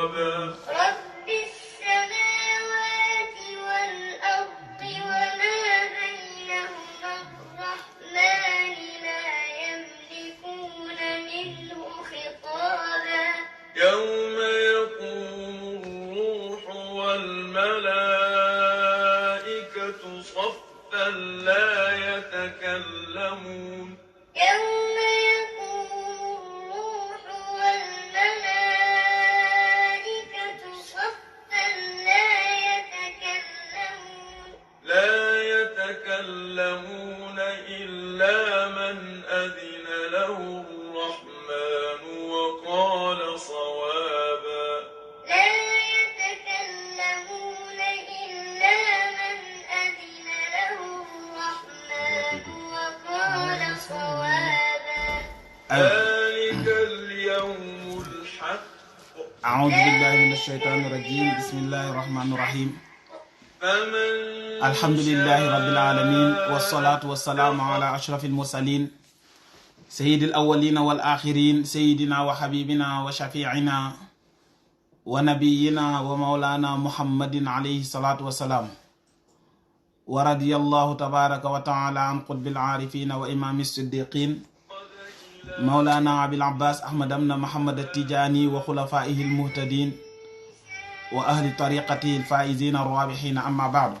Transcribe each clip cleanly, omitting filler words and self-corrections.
رب السماوات والأرض وما بينهما الرحمن لا يملكون منه خطابا يوم يقوم الروح والملائكة صفا لا يتكلمون يوم يقوم الروح والملائكة صفا لا يتكلمون إلا من أذن له الرحمن وقال صوابا لا يتكلمون إلا من أذن له الرحمن وقال صوابا ذلك اليوم الحق أعوذ بالله من الشيطان الرجيم بسم الله الرحمن الرحيم فمن الحمد لله رب العالمين والصلاة والسلام على أشرف المرسلين سيد الأولين والآخرين سيدنا وحبيبنا وشفيعنا ونبينا ومولانا محمد عليه الصلاة والسلام ورضي الله تبارك وتعالى عن قطب العارفين وإمام الصديقين مولانا أبي العباس أحمد بن محمد التجاني وخلفائه المهتدين وأهل طريقته الفائزين الرابحين أما بعد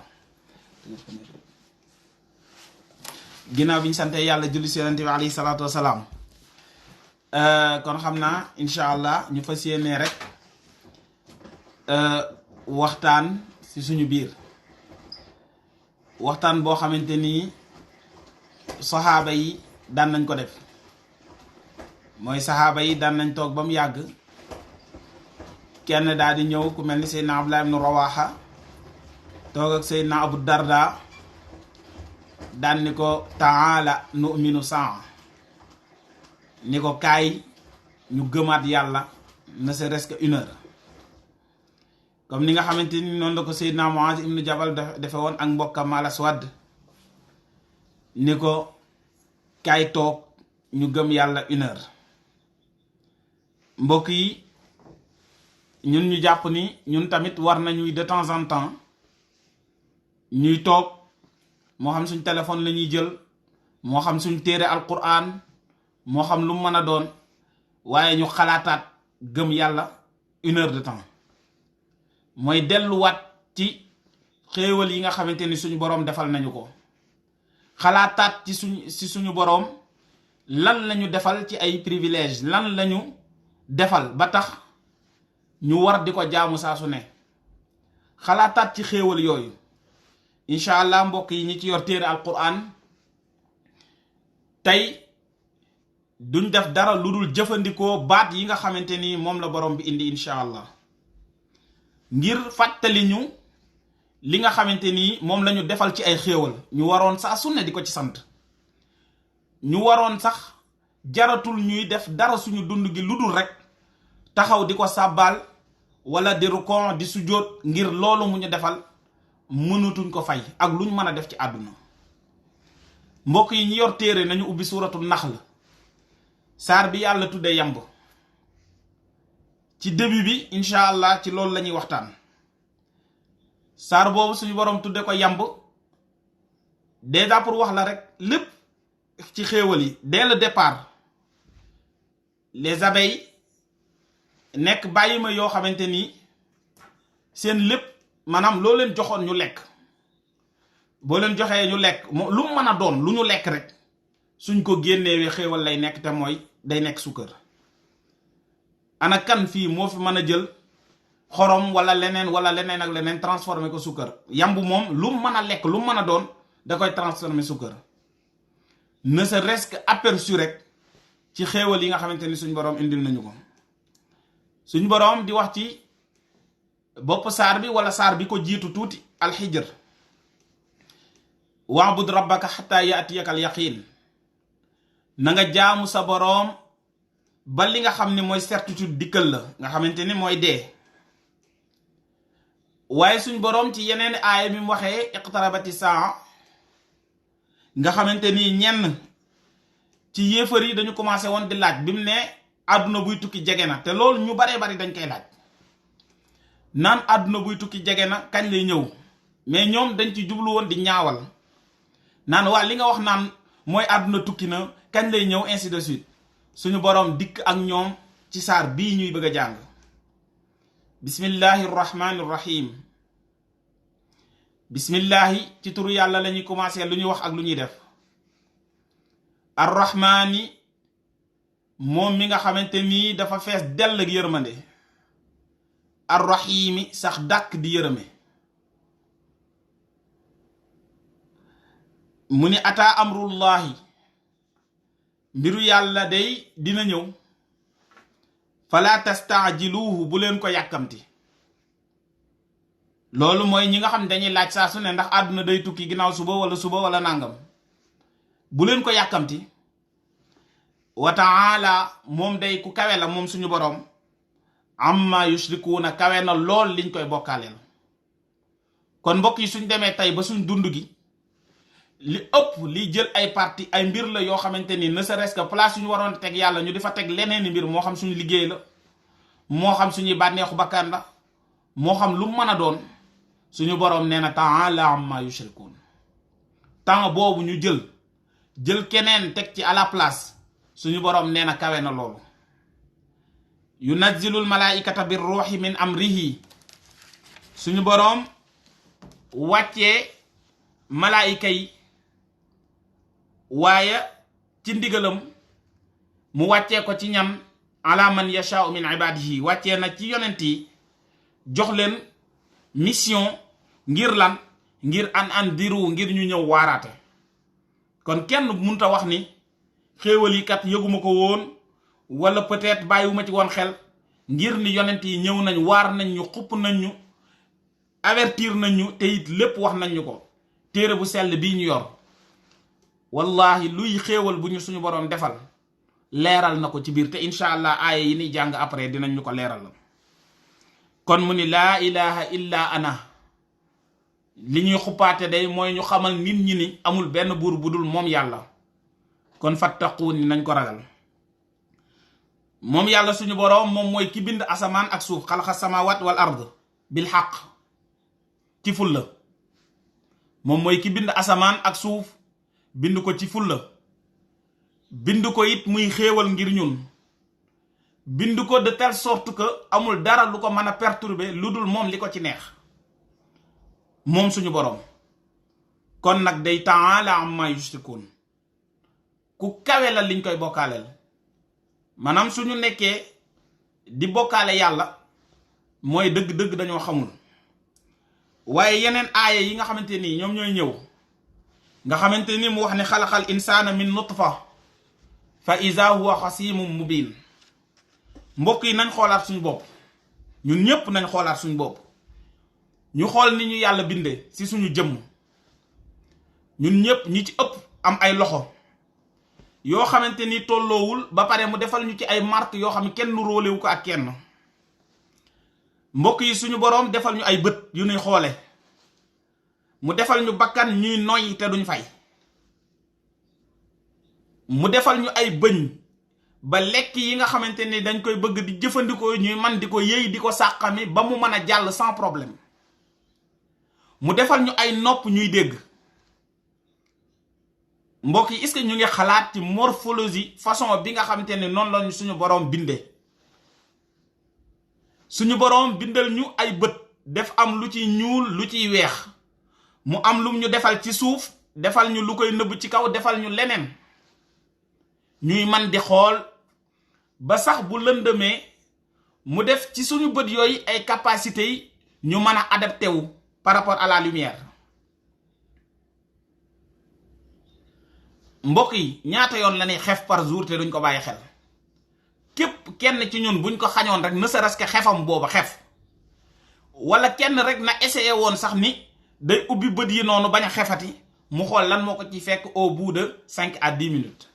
ginnaaw bi ñu sante yàlla julli si yonent bi alayhi salaatu wasalaam kon xam naa incha allah ñu fas yéene rek waxtaan si suñu biir waxtaan boo xamante ni saxaaba yi daan nañ ko def mooy saxaaba yi daan nañ toog ba mu yàgg kenn daal di ñëw ku mel ni Seydina Abdullah ibn Rawaha toog ak Seydina Abu Darda daan ni ko taala nu'minu saa ni ko kaay ñu gëmaat yàlla ne serait-ce que une heure comme ni nga xamante ni noonu la ko Seydina Muaz ibn Jabal defe woon ak mbokkam Al Aswad ni ko kaay toog ñu gëm yàlla une heure mbokk yi ñun ñu jàpp ni ñun tamit war nañuy de temps en temps ñuy toog moo xam suñ téléphone la ñuy jël moo xam suñ téere alquran moo xam lu mu mën a doon waaye ñu xalaataat gëm yàlla une heure de temps mooy delluwaat ci xéewal yi nga xamante ni suñu boroom defal nañu ko xalaataat ci suñu boroom lan lañu defal ci ay privilège lan lañu defal ba tax ñu war di ko jaamu saa su ne xalaataat ci xéewal yooyu incha allah mbokk yi ñi ci yor téere alquran tey duñ def dara lu dul jëfandikoo baat yi nga xamante ni moom la borom bi indi incha allah ngir fàttali ñu li nga xamante ni moom lañu defal ci ay xéewal ñu waroon saa su ne di ko ci sant ñu waroon sax jaratul ñuy def dara suñu dund gi lu dul rek taxaw di ko sàbbaal wala di rukon di sujjóot ngir loolu mu ñu defal mënatuñ ko fay ak luñ mën a def ci àdduna mbokk yi ñi yor téere nañu ubbi suuratu Naxl saar bi yàlla tudde yamb ci début bi incha allah ci loolu la ñuy waxtaan saar boobu suñu boroom tudde ko yamb déjà pour wax la rek lépp ci xéewal yi dès le départ les abeilles nekk bàyyi ma yoo xamante ni seen lépp maanaam loo leen joxoon ñu lekk boo leen joxee ñu lekk lu mu mën a doon lu ñu lekk rek suñ ko génnewee xéewal lay nekk te mooy day nekk sukkër ana kan fii moo fi mën a jël xorom wala leneen ak leneen transformer ko sukkër yamb moom lu mu mën a lekk lu mu mën a doon da koy transformer sukkër ne serait-ce que aperçu rek ci xéewal yi nga xamante ni suñ boroom indil nañu ko suñ boroom di wax ci bopp saar bi wala saar bi ko jiitu tuuti alxijr wa'bud rabbaka xataa yaatiyaka al yaqiin na nga jaamu sa boroom ba li nga xam ne mooy certitude dikkal la nga xamante ni mooy dee waaye suñ boroom ci yeneen aaya mi mu waxee iqtarabati saa nga xamante ni ñenn ci yéefar yi dañu commencé woon di laaj bi mu ne àdduna buy tukki jege na te loolu ñu baree bari dañ koy laaj naan àdduna buy tukki jege na kañ lay ñëw mais ñoom dañ ci jublu woon di ñaawal naan waa li nga wax naan mooy àdduna tukki na kañ lay ñëw ainsi de suite suñu boroom dikk ak ñoom ci saar bii ñuy bëgg a jàng bismillahi rahmani rahim bismillahi ci turu yàlla la ñuy commencé lu ñuy wax ak lu ñuy def arrahmaani moom mi nga xamante nii dafa fees dell ak yërmande arrahimi sax dàkk di yërëme mu ni ataa amrullahi mbiru yàlla day dina ñëw fala tastaajiluuhu bu leen ko yàkkamti loolu mooy ñi nga xam dañuy laaj saa su ne ndax àdduna day tukki ginnaaw suba wala nangam bu leen ko yàkkamti wa taala moom day ku kawe la moom suñu boroom amma yushrikuuna kawe na lool liñ koy bokkaaleel kon mbokk yi suñ demee tey ba suñ dund gi li ëpp li jël ay parti ay mbir la yoo xamante ni ne serait-ce que place yu ñu waroon teg yàlla ñu di fa teg leneen mbir moo xam suñu liggéey la moo xam suñuy bànneexu bakkan la moo xam lu mën a doon suñu boroom nee na ta'ala amma yushrikuun temps boobu ñu jël keneen teg ci à la place suñu boroom nee na kawe na loolu yunazzilul malaikata bir ruuhi min amrihi suñu boroom wàccee malaayika yi waaye ci ndigalam mu wàccee ko ci ñam ala man yashaa'u min ibadihi wàccee na ci yonent yi jox leen mission ngir lan ngir an diru ngir ñu ñëw waaraate kon kenn munta wax ni xéewal yi kat yëguma ko woon wala peut-être bàyyiwuma ci woon xel ngir ni yonent yi ñëw nañ waar nañ ñu xupp nañ ñu avertir nañ ñu te it lépp wax nañ ñu ko téere bu sell bii ñu yor wallahi luy xéewal bu ñu suñu boroom defal leeral na ko ci biir te incha allah aaya yi ni jàng après dinañ ñu ko leeral la kon mu ni laa ilaha illa ana li ñuy xuppaate day mooy ñu xamal nit ñi ni amul benn buur bu dul moom yàlla kon fattaquun ni nañ ko ragal moom yàlla suñu boroom moom mooy ki bind asamaan ak suuf xalaqa samawat wal ard bil xaq ci fulla moom mooy ki bind asamaan ak suuf bind ko ci fulla bind ko it muy xéewal ngir ñun bind ko de telle sorte que amul dara lu ko mën a perturber lu dul moom li ko ci neex moom suñu boroom kon nag day ta'ala amma yushrikun ku kawe la liñ koy bokkaaleel maanaam suñu nekkee di bokkaale yàlla mooy dëgg-dëgg dañoo xamul waaye yeneen aaya yi nga xamante nii ñoom ñooy ñëw nga xamante ni mu wax ne xalaqal insaana min nutfa fa iza huwa xasimun mubin mbokk yi nañ xoolaat suñu bopp ñun ñépp nañ xoolaat suñu bopp ñu xool ni ñu yàlla bindee ci suñu jëmm ñun ñépp ñi ci ëpp am ay loxo yoo xamante ni tolloowul ba pare mu defal ñu ci ay marque yoo xam ne kenn róolewu ko ak kenn mbokk yi suñu boroom defal ñu ay bët yu ñuy xoole mu defal ñu bakkan ñuy noyyi te duñ fay mu defal ñu ay bëñ ba lekk yi nga xamante ni dañ koy bëgg di jëfandikoo ñuy man di ko yëy di ko sàqami ba mu mën a jàll sans problème mu defal ñu ay nopp ñuy dégg mbokk yi est-ce que ñu ngi xalaat ci morphologie façon bi nga xamante ne noonu lañu suñu boroom bindee suñu boroom bindal ñu ay bët def am lu ci ñuul lu ciy weex mu am lum ñu defal ci suuf defal ñu lu koy nëbb ci kaw defal ñu leneen ñuy man di xool ba sax bu lëndëmee mu def ci suñu bët yooyu ay capacités yi ñu mën a adapté wu par rapport à la lumière mbokk yi ñaata yoon la ñuy xef par jour te duñ ko bàyyi xel képp kenn ci ñun buñ ko xañoon rek ne serait-ce que xefam booba xef wala kenn rek na essayé woon sax ni day ubbi bët yi noonu bañ a xefati mu xool lan moo ko ci fekk au bout de 5 à 10 minutes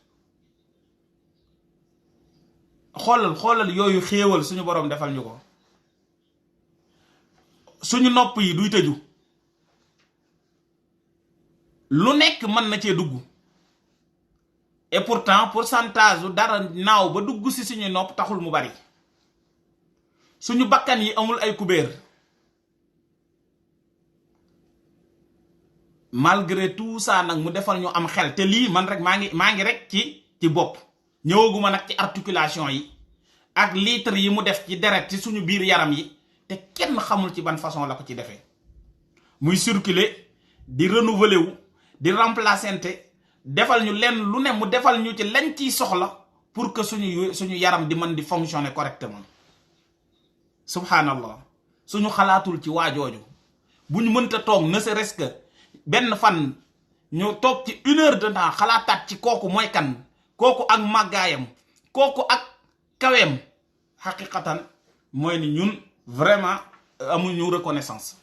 xoolal yooyu xéewal suñu boroom defal ñu ko suñu nopp yi duy tëju lu nekk mën na cee dugg et pourtant pourcentage u dara naaw ba dugg ci suñu nopp taxul mu bari suñu bakkan yi amul ay kubéer malgré tout ça nag mu defal ñu am xel te lii man rek maa ngi rek ci bopp ñëwaguma nag ci articulation yi ak litre yi mu def ci deret ci suñu biir yaram yi te kenn xamul ci ban façon la ko ci defee muy circuler di renouveler wu di remplacer defal ñu lenn lu ne mu defal ñu ci lañ ciy soxla pour que suñu yaram di mën di fonctionner correctement subhanallah suñu xalaatul ci waajooju bu ñu mënta toog ne serait-ce que benn fan ñu toog ci 1 heure de temps xalaataat ci kooku mooy kan kooku ak màggaayam kooku ak kaweem xaqiqatan mooy ni ñun vraiment amuñu reconnaissance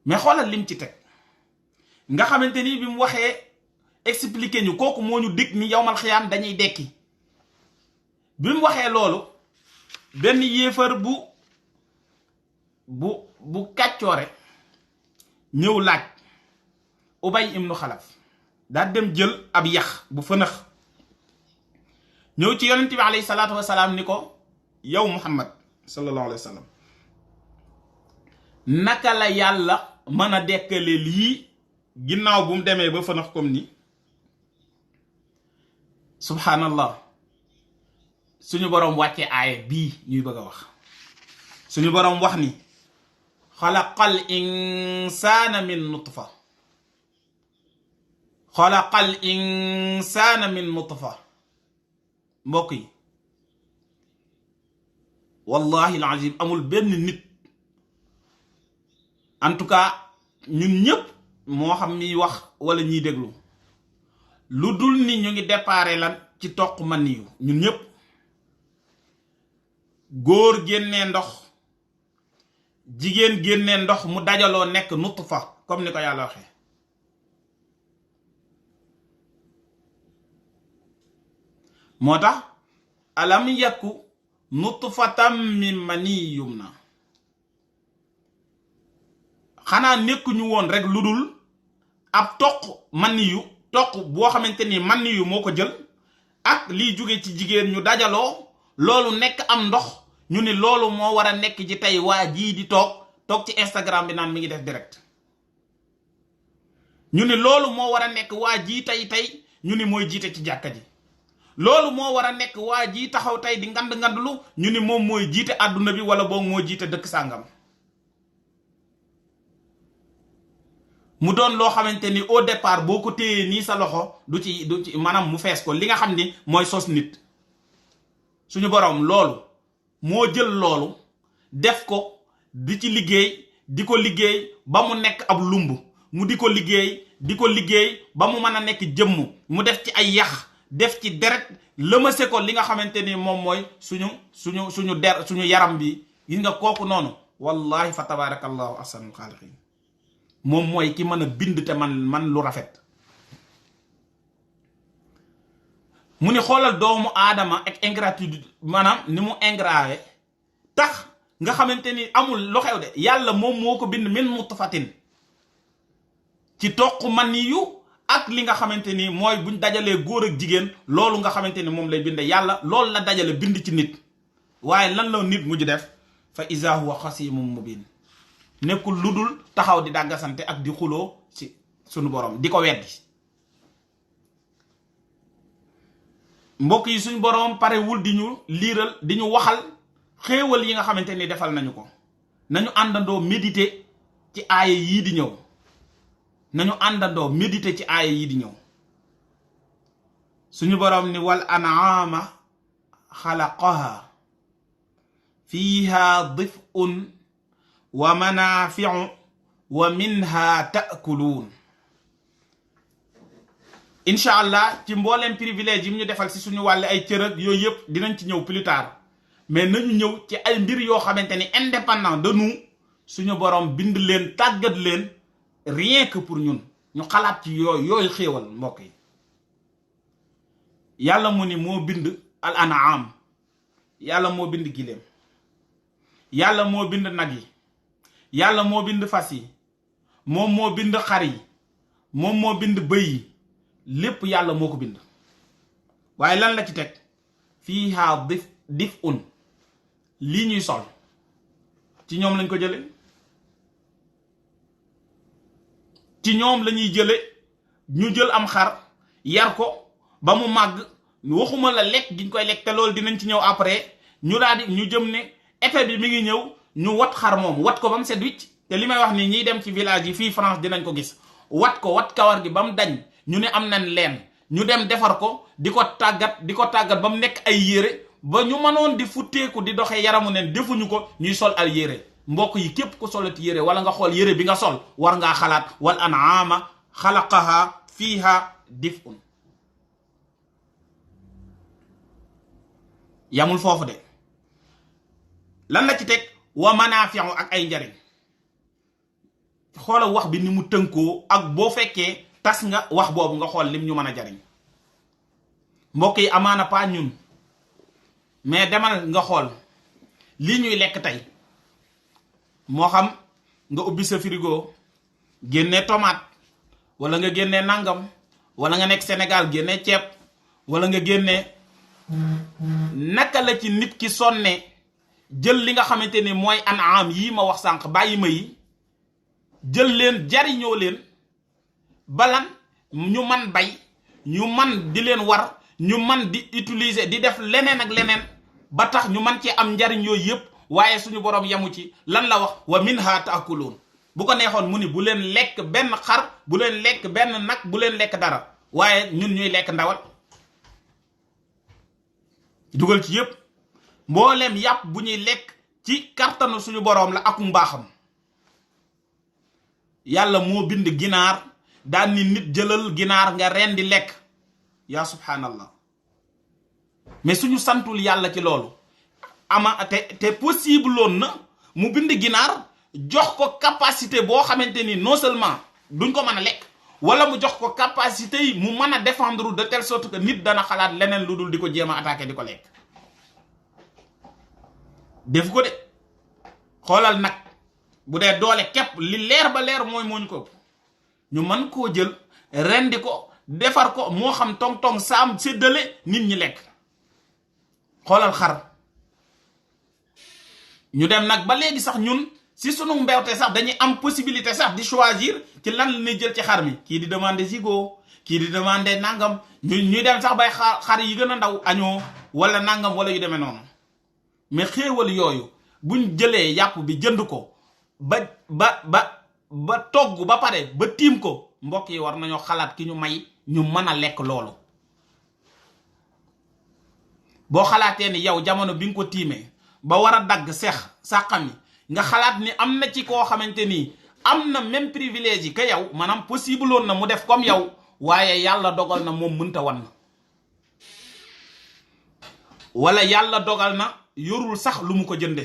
mais xoolal lim ci teg nga xamante ni bi mu waxee expliquer ñu kooku moo ñu dig ni yawmal xiyaam dañuy dekki bi mu waxee loolu benn yéefar bu kàccoore ñëw laaj Ubay ibnu Xalaf daal dem jël ab yax bu fënax ñëw ci yonent bi alayhi salaatu wasalaam ni ko yow Muhammad sallallahu alayhi wa sallam naka la yàlla mën a dekkale lii ginnaaw bu mu demee ba fënax comme ni subhanallah suñu boroom wàcce aaya bii ñuy bëgg a wax suñu boroom wax ni xalaqal insaana min nutfa xalaqal insaana min nutfa mbokk yi wallahi alazim amul benn nit en tout cas ñun ñëpp moo xam ni wax wala ñiy déglu lu dul ni ñu ngi déparé lan ci toq man yu ñun ñëpp góor génnee ndox jigéen génnee ndox mu dajaloo nekk nutfa comme ni ko yàlla waxee moo tax alam yakku nutfatam min mani yumna xanaa nekkuñu woon rek lu dul ab toq mani yu toq boo xamante ni mani yu moo ko jël ak liy jóge ci jigéen ñu dajaloo loolu nekk am ndox ñu ni loolu moo war a nekk ci tey waa jii di toog ci Instagram bi naan mi ngi def direct ñu ni loolu moo war a nekk waa jii tey ñu ni mooy jiite ci jàkka ji loolu moo war a nekk waa jii taxaw tey di ngandlu ñu ni moom mooy jiite àdduna bi wala boog moo jiite dëkk sàngam mu doon loo xamante ni au départ boo ko téyee nii sa loxo du ci maanaam mu fees ko li nga xam ni mooy sos nit suñu boroom loolu moo jël loolu def ko di ci liggéey di ko liggéey ba mu nekk ab lumb mu di ko liggéey ba mu mën a nekk jëmm mu def ci ay yax def ci deret lëmase ko li nga xamante ni moom mooy suñu yaram bi gis nga kooku noonu wallahi fa tabarakallahu ahsanul xaaliqiin moom mooy ki mën a bind te man lu rafet mu ni xoolal doomu aadama ak ingratitude maanaam ni mu ingrate tax nga xamante ni amul lu xew de yàlla moom moo ko bind min nutfatin ci toq man yu ak li nga xamante ni mooy buñ dajalee góor ak jigéen loolu nga xamante ni moom lay binde yàlla loolu la dajale bind ci nit waaye lan la nit mujj def fa iza huwa xasimun mubin nekkul lu dul taxaw di dàggasante ak di xuloo ci sunu borom di ko weddi mbokk yi suñu borom parewul di ñu liiral di ñu waxal xéewal yi nga xamante ni defal nañu ko nañu àndandoo méditer ci aaya yii di ñëw nañu àndandoo méditer ci aaya yii di ñëw suñu borom ni wal an'ama xalaqaha fiha dif'un wa manafi'u wa minha ta'kulun incha allah ci mbooleem privilège yi mu ñu defal si suñu wàll ay cërëg yooyu yëpp dinañ ci ñëw plus tard mais nañu ñëw ci ay mbir yoo xamante ni indépendant de nous suñu borom bind leen tàggat leen rien que pour ñun ñu xalaat ci yooyu xéewal mbokk yi yàlla mu ni moo bind al an'am yàlla moo bind giléem yàlla moo bind nag yi yàlla moo bind fas yi moom moo bind xar yi moom moo bind bëy yi lépp yàlla moo ko bind waaye lan la ci teg fiihaa dif'un lii ñuy sol ci ñoom lañ ko jële ci ñoom la ñuy jële ñu jël am xar yar ko ba mu màgg waxuma la lekk giñ koy lekk te loolu dinañ ci ñëw après ñu daal di ñu jëm ne été bi mi ngi ñëw ñu wat xar moom wat ko ba mu set wicc te li may wax ni ñiy dem ci village yi fii France dinañ ko gis wat kawar gi ba mu dañ ñu ne am nañ leen ñu dem defar ko di ko tàggat ba mu nekk ay yére ba ñu mënoon di futteeku di doxee yaramu neen defuñu ko ñuy sol ay yére mbokk yi képp ku solati yére wala nga xool yére bi nga sol war ngaa xalaat wal an'aama xalaqaha fiiha dif'un yamul foofu de lan la ci teg wa manaafi'u ak ay njariñ xoolal wax bi ni mu tënkoo ak boo fekkee tas nga wax boobu nga xool lim ñu mën a jariñ mbokk yi amaana pas ñun mais demal nga xool lii ñuy lekk tey moo xam nga ubbi sa frigo génne tomate wala nga génne nangam wala nga nekk Sénégal génne ceeb wala nga génne naka la ci nit ki sonne jël li nga xamante ni mooy an'am yii ma wax sànq bàyyi ma yi jël leen jariñoo leen balan ñu man bay ñu man di leen war ñu man di utiliser di def leneen ak leneen ba tax ñu man ci am njariñ yooyu yëpp waaye suñu borom yamu ci lan la wax wa minha taakuluun bu ko neexoon mu ni bu leen lekk benn xar bu leen lekk benn nag bu leen lekk dara waaye ñun ñuy lekk ndawal dugal ci yëpp mbooleem yàpp bu ñuy lekk ci kartanu suñu borom la ak mbaaxam yàlla moo bind ginaar daan ni nit jëlal ginaar nga rendi lekk yaa subhanallah mais suñu santul yàlla ci loolu te possible loon na mu bind ginaar jox ko capacité boo xamante ni non seulement duñ ko mën a lekk wala mu jox ko capacité yi mu mën a défendre de telle sorte que nit dana xalaat leneen lu dul di ko jéem a attaquer di ko lekk def ko de xoolal nag bu dee doole képp li leer ba leer mooy moo ñu ko ëpp ñu mën koo jël rendi ko defar ko moo xam tong-tong saam séddale nit ñi lekk xoolal xar ñu dem nag ba léegi sax ñun si sunu mbewte sax dañuy am possibilité sax di choisir ci lan la ñuy jël ci xar mi kii di demander zigo kii di demander nangam ñuy dem sax bay xar yi gën a ndaw añoo wala nangam wala yu demee noonu mais xéewal yooyu buñ jëlee yàpp bi jënd ko ba togg ba pare ba tiim ko mbokk yi war nañoo xalaat ki ñu may ñu mën a lekk loolu boo xalaatee ni yow jamono bi nga ko tiimee ba war a dagg sàqami nga xalaat ni am na ci koo xamante ni am na même privilège yi que yow maanaam possible woon na mu def comme yow waaye yàlla dogal na moom mënta wan wala yàlla dogal na yorul sax lu mu ko jënde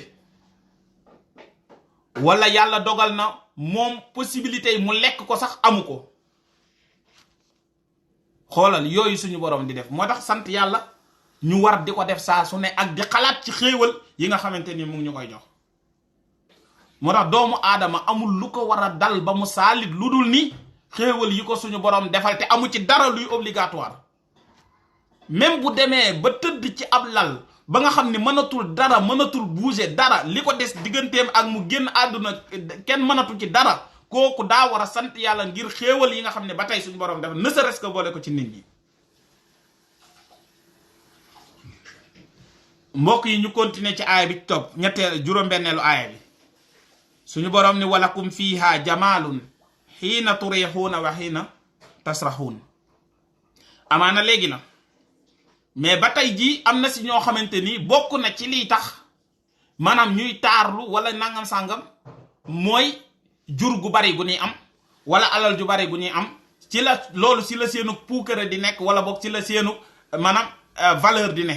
wala yàlla dogal na moom possibilité yi mu lekk ko sax amu ko xoolal yooyu suñu borom di def moo tax sant yàlla ñu war di ko def saa su ne ak di xalaat ci xéewal yi nga xamante ni mu ngi ñu koy jox moo tax doomu aadama amul lu ko war a dal ba mu saalit lu dul ni xéewal yi ko suñu borom defal te amu ci dara luy obligatoire même bu demee ba tëdd ci ab lal ba nga xam ni mënatul dara mënatul bouger dara li ko des digganteem ak mu génn àdduna kenn mënatul ci dara kooku daa war a sant yàlla ngir xéewal yi nga xam ne ba tey suñu borom dafa ne serait-ce que boole ko ci nit ñi. mbokk yi ñu continuer ci aaya bi topp ñetteel juróom-benneelu aaya bi suñu borom ni walakum fiha jamaalun xiina turixuuna wa xiina tasraxuun amaana léegi na mais ba tey jii am na si ñoo xamante ni bokk na ci liy tax maanaam ñuy taarlu wala nangam sàngam mooy jur gu bari gu ñuy am wala alal ju bari gu ñuy am ci la loolu si la seenu puukare di nekk wala boog ci la seenu maanaam valeur di ne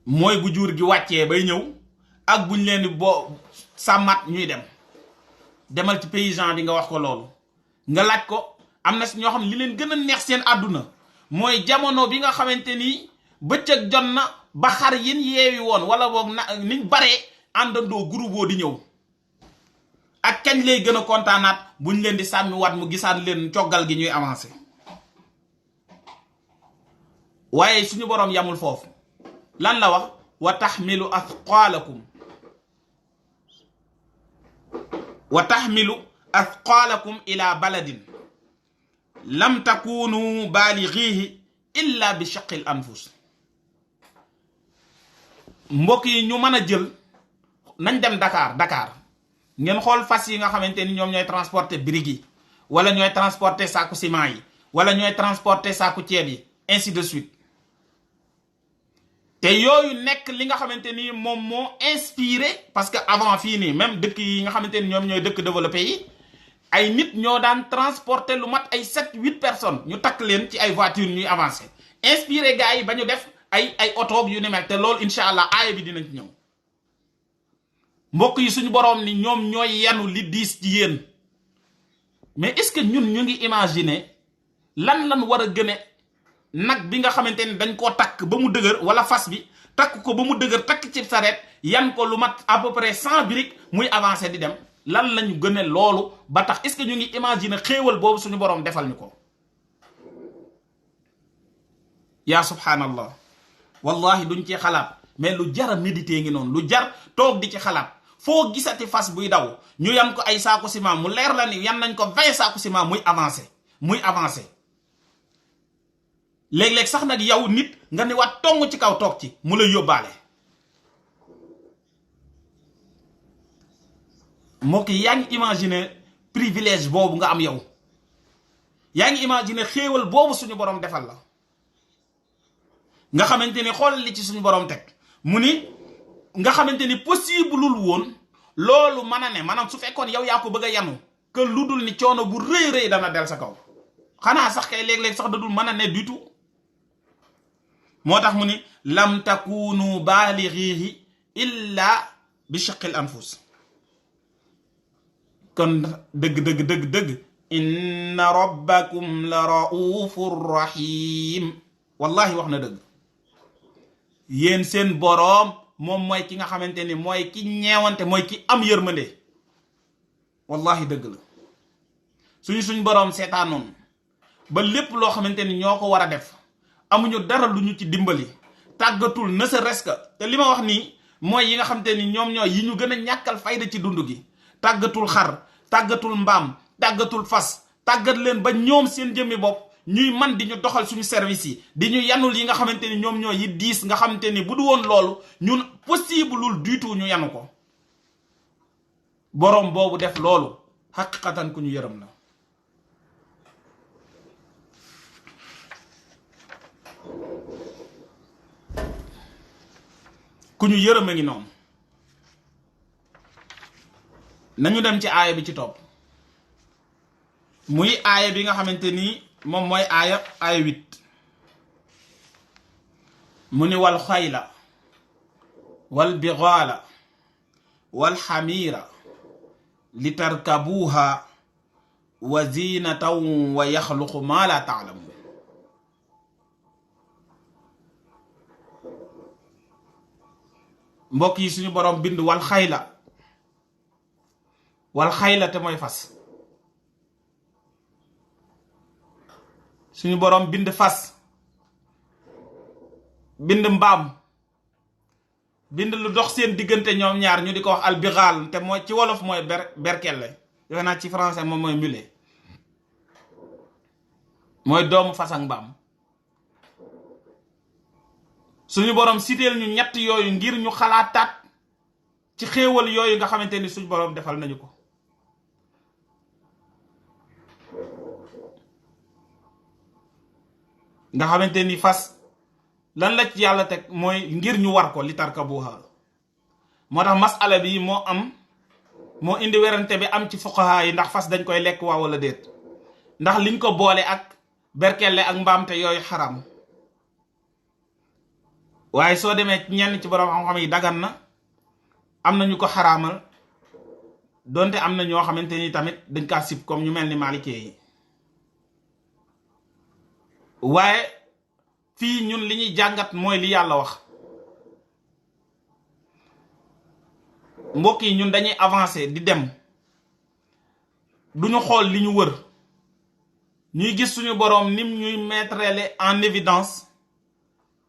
mooy bu jur gi wàccee bay ñëw ak buñ leen di boo sàmmat ñuy demal ci paysan bi nga wax ko loolu nga laaj ko am na si ñoo xam li leen gën a neex seen àdduna mooy jamono bi nga xamante ni bëccëg jot na ba xar yin yeewi woon wala boog na niñ baree àndandoo groupe di ñëw ak kañ lay gën a kontaanaat buñ leen di sàmmi wat mu gisaan leen coggal gi ñuy avancé waaye suñu boroom yamul foofu lan la wax wa taxmilu athqalakum ila baladin lam takunu balighihi illa bi shaqqil anfus. mbokk yi ñu mën a jël nañ dem Dakar ngeen xool fas yi nga xamante ni ñoom ñooy transporter briques yi wala ñooy transporter saaku ciment yi wala ñooy transporter saaku ceeb yi ainsi de suite. te yooyu nekk li nga xamante ni moom moo inspiré parce que avant fii nii même dëkk yi nga xamante ni ñoom ñooy dëkk développé yi ay nit ñoo daan transporter lu mat ay 7-8 personnes ñu takk leen ci ay voitures ñuy avancer inspiré gars yi ba ñu def ay oto yu ni mel te loolu incha allah aaya bi dinañ ci ñëw. mbokk yi suñu boroom ni ñoom ñooy yanu li diis ci yéen mais est-ce que ñun ñu ngi imaginer lan war a gëne nag bi nga xamante ni dañ koo takk ba mu dëgër wala fas bi takk ko ba mu dëgër takk ci sareet yan ko lu mat à peu près 100 briques muy avancer di dem lan lañu gëne loolu ba tax est-ce que ñu ngi imaginer xéewal boobu suñu boroom defal ñu ko. yaa subhanallah wallahi duñ ci xalaat mais lu jar a méditer ngi noonu lu jar toog di ci xalaat. foo gisati fas buy daw ñu yan ko ay saaku ciment mu leer la ni yan nañ ko 20 saaku ciment muy avancer léeg-léeg sax nag yow nit nga ni waat tong ci kaw toog ci mu lay yóbbaale. moo ki yaa ngi imaginer privilège boobu nga am yow yaa ngi imaginer xéewal boobu suñu borom defal la nga xamante ni xool li ci suñu borom teg mu ni nga xamante ni possibleul woon loolu mën a ne maanaam su fekkoon yow yaa ko bëgg a yanu que lu dul ni coono bu rëy dana del sa kaw xanaa sax kay léeg-léeg sax da dul mën a ne du tout. moo tax mu ni lam takunu balighihi illa bi shaqqil anfus. kon dëgg inna rabbakum la raufur rahim. wallahi wax na dëgg yéen seen boroom moom mooy ki nga xamante ni mooy ki ñeewante mooy ki am yërmande. wallahi dëgg la suñ boroom seetaanoon ba lépp loo xamante ni ñoo ko war a def amuñu dara lu ñu ci dimbali tàggatul ne serait-ce que te li ma wax nii mooy yi nga xamante ni ñoom ñooy yi ñu gën a ñàkkal fayda ci dund gi tàggatul xar tàggatul mbaam tàggatul fas tàggat leen ba ñoom seen jëmmi bopp ñuy man di ñu doxal suñu service yi di ñu yanul yi nga xamante ni ñoom ñooy yi diis nga xamante ni bu du woon loolu ñun possibleul du tout ñu yanu ko. boroom boobu def loolu xaqiqatan ku ñu yërëm la. ku ñu yërëm a ngi noonu. nañu dem ci aaya bi ci topp muy aaya bi nga xamante ni moom mooy aaya 8 mu ni wal xayla wal bighala wal xamiira li tarkabuha wa zinatan wa yaxluqu ma la taalamun. mbokk yi suñu boroom bind wal xayla te mooy fas. suñu boroom bind fas bind mbaam bind lu dox seen diggante ñoom ñaar ñu di ko wax albixaal te mooy ci wolof mooy berkelle defe naa ci français moom mooy mulet mooy doomu fas ak mbaam. suñu boroom siteel ñu ñett yooyu ngir ñu xalaataat ci xéewal yooyu nga xamante ni suñu boroom defal nañu ko. nga xamante ni fas lan la ci yàlla teg mooy ngir ñu war ko li tarkabuha. moo tax masala bi moo indi werante bi am ci fuqaha yi ndax fas dañ koy lekk waa wala déet ndax liñ ko boole ak berkelle ak mbaam te yooyu xaram. waaye soo demee ñenn ci borom xam-xam yi dagan na am na ñu ko xaraamal donte am na ñoo xamante ni tamit dañ kaa sib comme ñu mel ni maalikee yi. waaye fii ñun li ñuy jàngat mooy li yàlla wax. mbokk yi ñun dañuy avancer di dem duñu xool li ñu wër ñuy gis suñu boroom nim ñuy mettre en évidence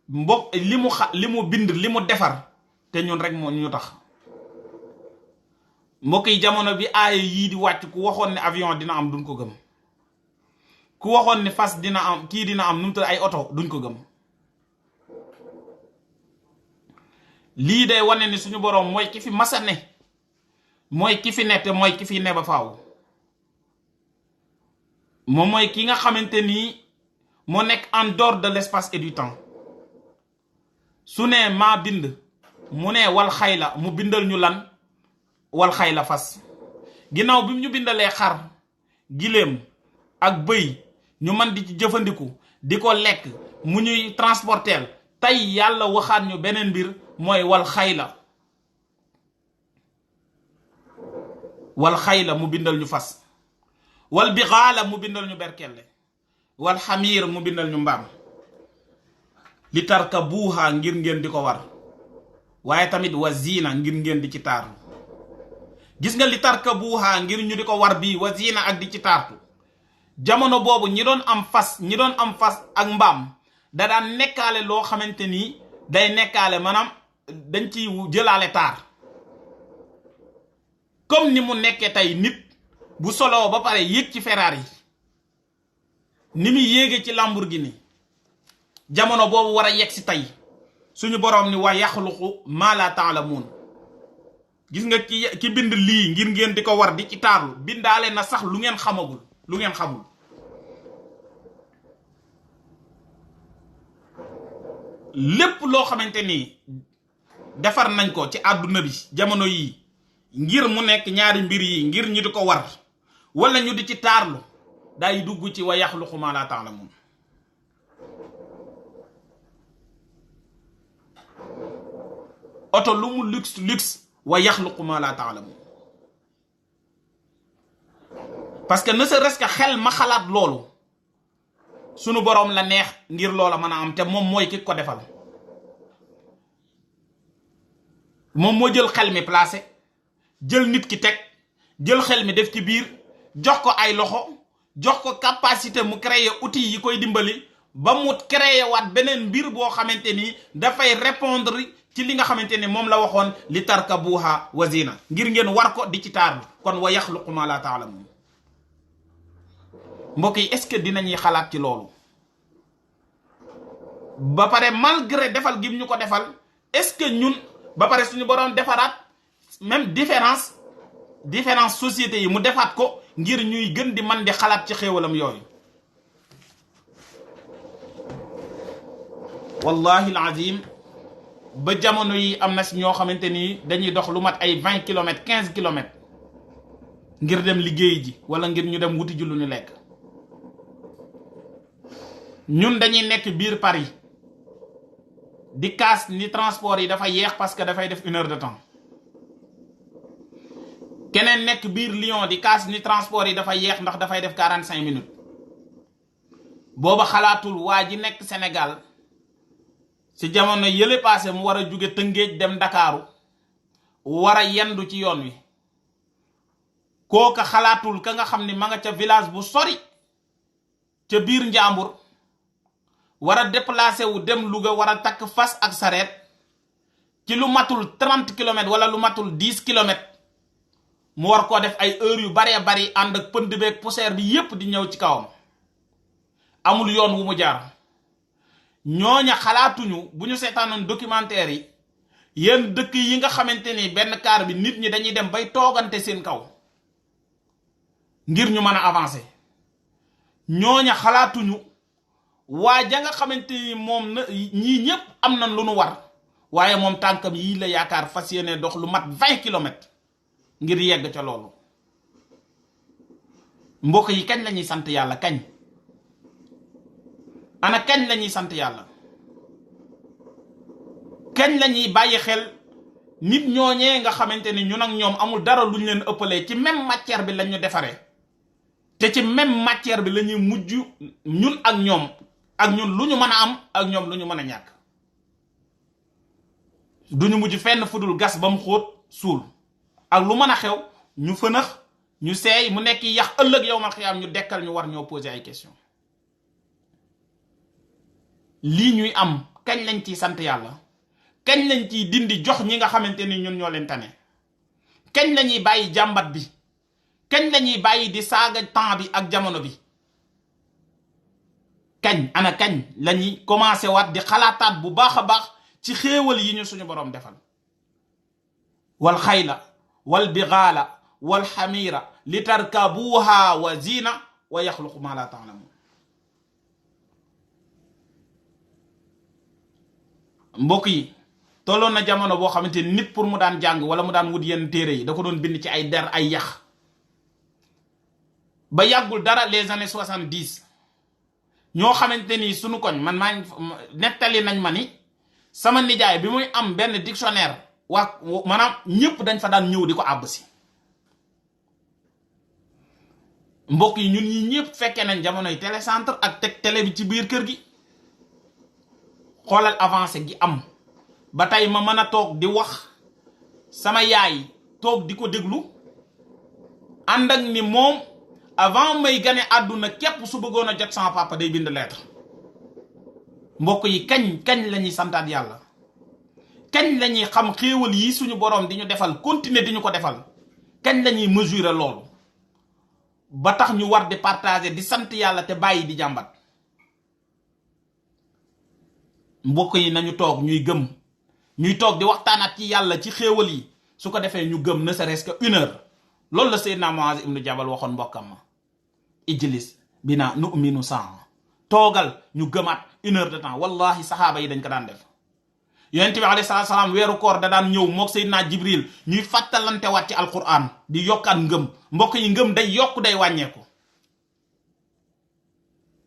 mbokk li mu bind li mu defar te ñun rek moo ñu tax. mbokk yi jamono bi aaya yii di wàcc ku waxoon ne avion dina am duñ ko gëm, ku waxoon ne fas dina am kii dina am nu mu tudd ay oto duñ ko gëm. lii day wane ni suñu boroom mooy ki fi masa ne, mooy ki fi ne te mooy ki fi ne ba faaw. moom mooy ki nga xamante ni moo nekk en dehors de l'espace et du temps. su ne maa bind mu ne wal xayla mu bindal ñu lan wal xayla fas. ginnaaw bi ñu bindalee xar giléem ak bëy ñu mën di ci jëfandiku di ko lekk mu ñuy transporteel, tey yàlla waxaat ñu beneen mbir mooy wal xayla mu bindal ñu fas, wal bixaala mu bindal ñu berkelle, wal xamiir mu bindal ñu mbaam, li tarkabuuha ngir ngeen di ko war, waaye tamit wa ziina ngir ngeen di ci taartu. gis nga li tarkabuuha ngir ñu di ko war bii wa ziina ak di ci taartu, jamono boobu ñi doon am fas ak mbaam da daan nekkaale loo xamante ni day nekkaale maanaam dañ ci jëlaale taar. comme ni mu nekkee tey nit bu soloo ba pare yéeg ci Ferrari ni muy yéege ci Lamborghini, jamono boobu war a yegg si tey suñu boroom ni wa yaxluqu maa laa taalamuun. gis nga ki bind lii ngir ngeen di ko war di ci taarlu, bindaale na sax lu ngeen xamagul, lu ngeen xamul. lépp loo xamante ni defar nañ ko ci àdduna bi jamono yii ngir mu nekk ñaari mbir yi, ngir ñu di ko war wala ñu di ci taarlu, day dugg ci wa yaxluqu maa laa taalamuun. oto lu mu luxe wa yaxluqu maa laa taalamuun. parce que ne serait-ce que xel ma xalaat loolu sunu boroom la neex ngir loola mën a am, te moom mooy ki ko defal. moom moo jël xel mi placé, jël nit ki teg, jël xel mi def ci biir, jox ko ay loxo, jox ko capacité mu créer outil yi koy dimbali ba mu créer waat beneen mbir boo xamante ni dafay répondre ci li nga xamante ni moom la waxoon li tarkabuha wa zina, ngir ngeen war ko di ci taar bi. kon wa yaxluqu ma la taalamun. mbokk yi est-ce que dinañuy xalaat ci loolu? ba pare malgré defal gi ñu ko defal, est-ce que ñun ba pare suñu boroom defaraat même différence société yi mu defaat ko ngir ñuy gën di man di xalaat ci xéewalam yooyu. wallahi alazim ba jamono yi am na si ñoo xamante ni dañuy dox lu mat ay 20 kilomètres 15 kilomètres ngir dem liggéey ji wala ngir ñu dem wuti ji lu ñu lekk. ñun dañuy nekk biir Paris di kaas ni transport yi dafa yeex parce que dafay def 1 heure de temps. keneen nekk biir Lyon di kaas ni transport yi dafa yeex ndax dafay def 45 minutes. booba xalaatul waa ji nekk Sénégal ci jamono yële passé mu war a jóge Tëngéej dem Ndakaaru war a yendu ci yoon wi. kooka xalaatul ka nga xam ni ma nga ca village bu sori ca biir Njàmbur war a déplacé wu dem Louga, war a takk fas ak sareet ci lu matul 30 kilomètres wala lu matul 10 kilomètres mu war koo def ay heures yu baree bari ànd ak pënd beeg poussière bi yépp di ñëw ci kawam, amul yoon wu mu jaar. ñooña xalaatuñu bu ñu seetaanoon documentaire yi yenn dëkk yi nga xamante ni benn kaar bi nit ñi dañuy dem bay toogante seen kaw ngir ñu mën a avancer. ñooña xalaatuñu waa ja nga xamante ni moom na ñii ñépp am nañ lu nu war, waaye moom tànkam yii la yaakaar fas yéene dox lu mat 20 kilomètres ngir yegg ca loolu. mbokk yi kañ lañuy sant yàlla? kañ? ana kañ lañuy sant yàlla? kañ lañuy bàyyi xel nit ñooñee nga xamante ni ñun ak ñoom amul dara luñ leen ëppalee, ci même matière bi lañu defaree, te ci même matière bi lañuy mujj ñun ak ñoom, ak ñun lu ñu mën a am ak ñoom lu ñu mën a ñàkk. duñu mujj fenn fudul gas ba mu xóot suul, ak lu mën a xew ñu fënax ñu seey mu nekk yax ëllëg yow mal xiyaam ñu dekkal ñu war ñoo poser ay question. lii ñuy am kañ lañ ciy sant yàlla? kañ lañ ciy dindi jox ñi nga xamante ni ñun ñoo leen tane? kañ lañuy bàyyi jàmbat bi kañ lañuy bàyyi di saaga temps bi ak jamono bi kañ lañuy commencé waat di xalaataat bu baax a baax ci xéewal yi ñu suñu boroom defal wal xayla wal bigaala wal xamiira li tarkabuha wa zina wa yaxluqu ma la taalamun mbokk yi tolloon na jamono boo xamante ni nit pour mu daan jàng wala mu daan wut yenn téere yi da ko doon bind ci ay der ay yax ba yàggul dara les années 70 ñoo xamante ni sunu koñ man maa nettali nañ ma ni sama nijaay bi muy am benn dictionnaire waa maanaam ñëpp dañ fa daan ñëw di ko àbb si mbokk yi ñun ñi ñëpp fekkee nañ jamonoy télécentre ak teg télé bi ci biir kër gi xoolal avancé gi am ba tey ma mën a toog di wax sama yaay toog di ko déglu ànd ak ni moom avant may gane àdduna képp su bëggoon a jot sama papa day bind lettre mbokk yi kañ la ñuy santaat yàlla kañ la ñuy xam xéewal yi suñu boroom di ñu defal continuer di ñu ko defal kañ la ñuy mesurer loolu ba tax ñu war di partager di sant yàlla te bàyyi di jàmbat mbokk yi nañu toog ñuy toog di waxtaanaat ci yàlla ci xéewal yi su ko defee ñu gëm ne serait-ce que 1 heure loolu la Seydina Muaz ibnu Jabal waxoon mbokkam ma ijlis bina nu'minu saa toogal ñu gëmaat 1 heure de temps wallahi saxaaba yi dañ ko daan def yonent bi alayhi salaatu salaam weeru koor da daan ñëw mook Seydina Jibril ñuy fàttalante waat ci alquran di yokkaat ngëm mbokk yi ngëm day yokk day wàññeeku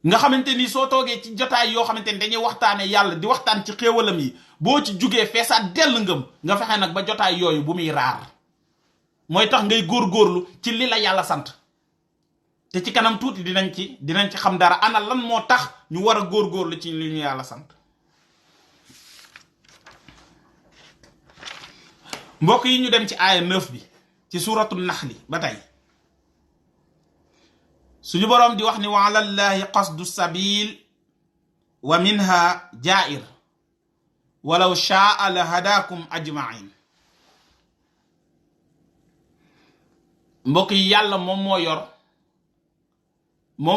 nga xamante ni soo toogee ci jotaay yoo xamante ni dañuy waxtaane yàlla di waxtaan ci xéewalam yi boo ci jugee feesaat dell ngëm nga fexe nag ba jotaay yooyu bu muy raar mooy tax ngay góorgóorlu ci li la yàlla sant te ci kanam tuuti dinañ ci xam dara ana lan moo tax ñu war a góorgóorlu ci li ñu yàlla sant mbokk yi ñu dem ci aaya 9 bi ci suuratul naxli ba tey suñu boroom di wax ni wa alallahi qasdu sabil wa minha jaa'ir walaw shaa la hadakum ajmain mbokk yi yàlla moom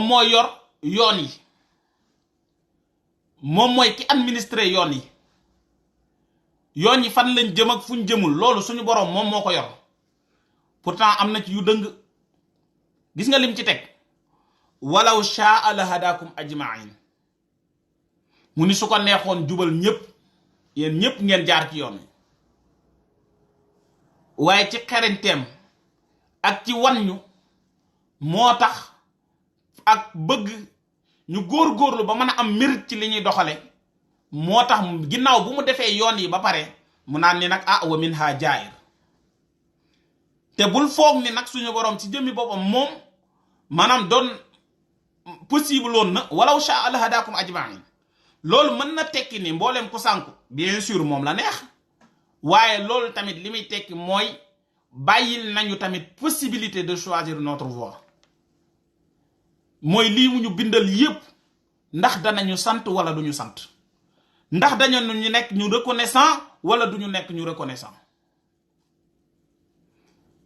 moo yor yoon yi moom mooy ki administré yoon yi fan lañ jëm ak fuñ jëmul loolu suñu boroom moom moo ko yor pourtant am na ci yu dëng gis nga lim ci teg walaw shaa la hadakum ajmain mu ni su ko neexoon jubal ñépp yéen ñépp ngeen jaar ci yoon wi waaye ci xereñteem ak ci wan ñu moo tax ak bëgg ñu góorgóorlu ba mën a am mérite ci li ñuy doxale moo tax ginnaaw bu mu defee yoon yi ba pare mu naan ni nag wa minha jaa'ir te bul foog ni nag suñu boroom ci jëmmi boppam moom maanaam doon possible woon na walaw shaa la hadakum ajmain loolu mën na tekki ni mbooleem ku sànku bien sûr moom la neex waaye loolu tamit li muy tekki mooy bàyyil nañu tamit possibilité de choisir notre voie mooy lii mu ñu bindal yépp ndax danañu sant wala duñu sant ndax dañu ñu nekk ñu reconnaissant wala duñu nekk ñu reconnaissant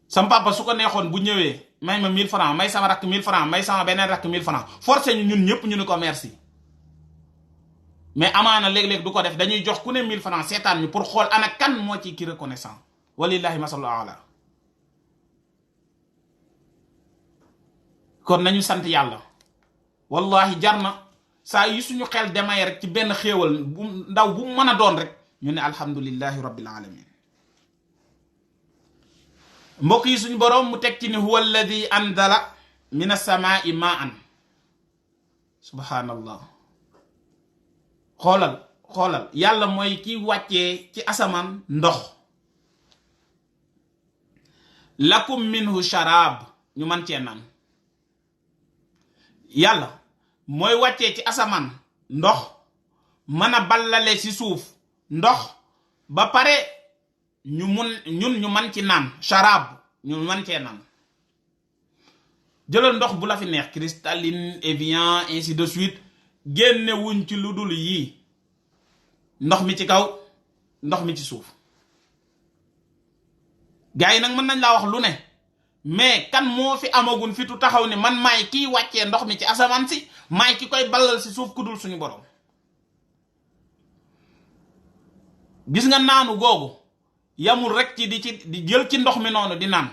sam papa su ko neexoon bu ñëwee may ma 1000 francs may sama rakk 1000 francs may sama beneen rakk 1000 francs forcé ñu ñun ñëpp ñu ni ko merci mais amaana léeg-léeg du ko def dañuy jox ku ne 1000 francs seetaan ñu pour xool ana kan moo ci ki reconnaissant walillahi masalu ala kon nañu sant yàlla wallahi jar na saa yi suñu xel demay rek ci benn xéewal bu ndaw bu mën a doon rek ñu ne alhamdulillahi rabbil alamin mbokk yi suñu boroom mu teg ci ni huwa alladi anzala min as-samaa'i ma'an subhanallah xoolal yàlla mooy ki wàccee ci asamaan ndox lakum minhu sharab ñu man cee naan yàlla mooy wàccee ci asamaan ndox mën a ballale ci suuf ndox ba pare ñu man ci naan sharab ñu man cee naan jëlal ndox bu la fi neex cristalline Evian ainsi de suite génne wuñ ci lu dul yii ndox mi ci kaw ndox mi ci suuf gars yi nag mën nañ laa wax lu ne mais kan moo fi amagun fitu taxaw ni man maay kiy wàccee ndox mi ci asamaan si maay ki koy ballal si suuf ku dul suñu borom. gis nga naanu googu yamul rek ci di jël ci ndox mi noonu di naan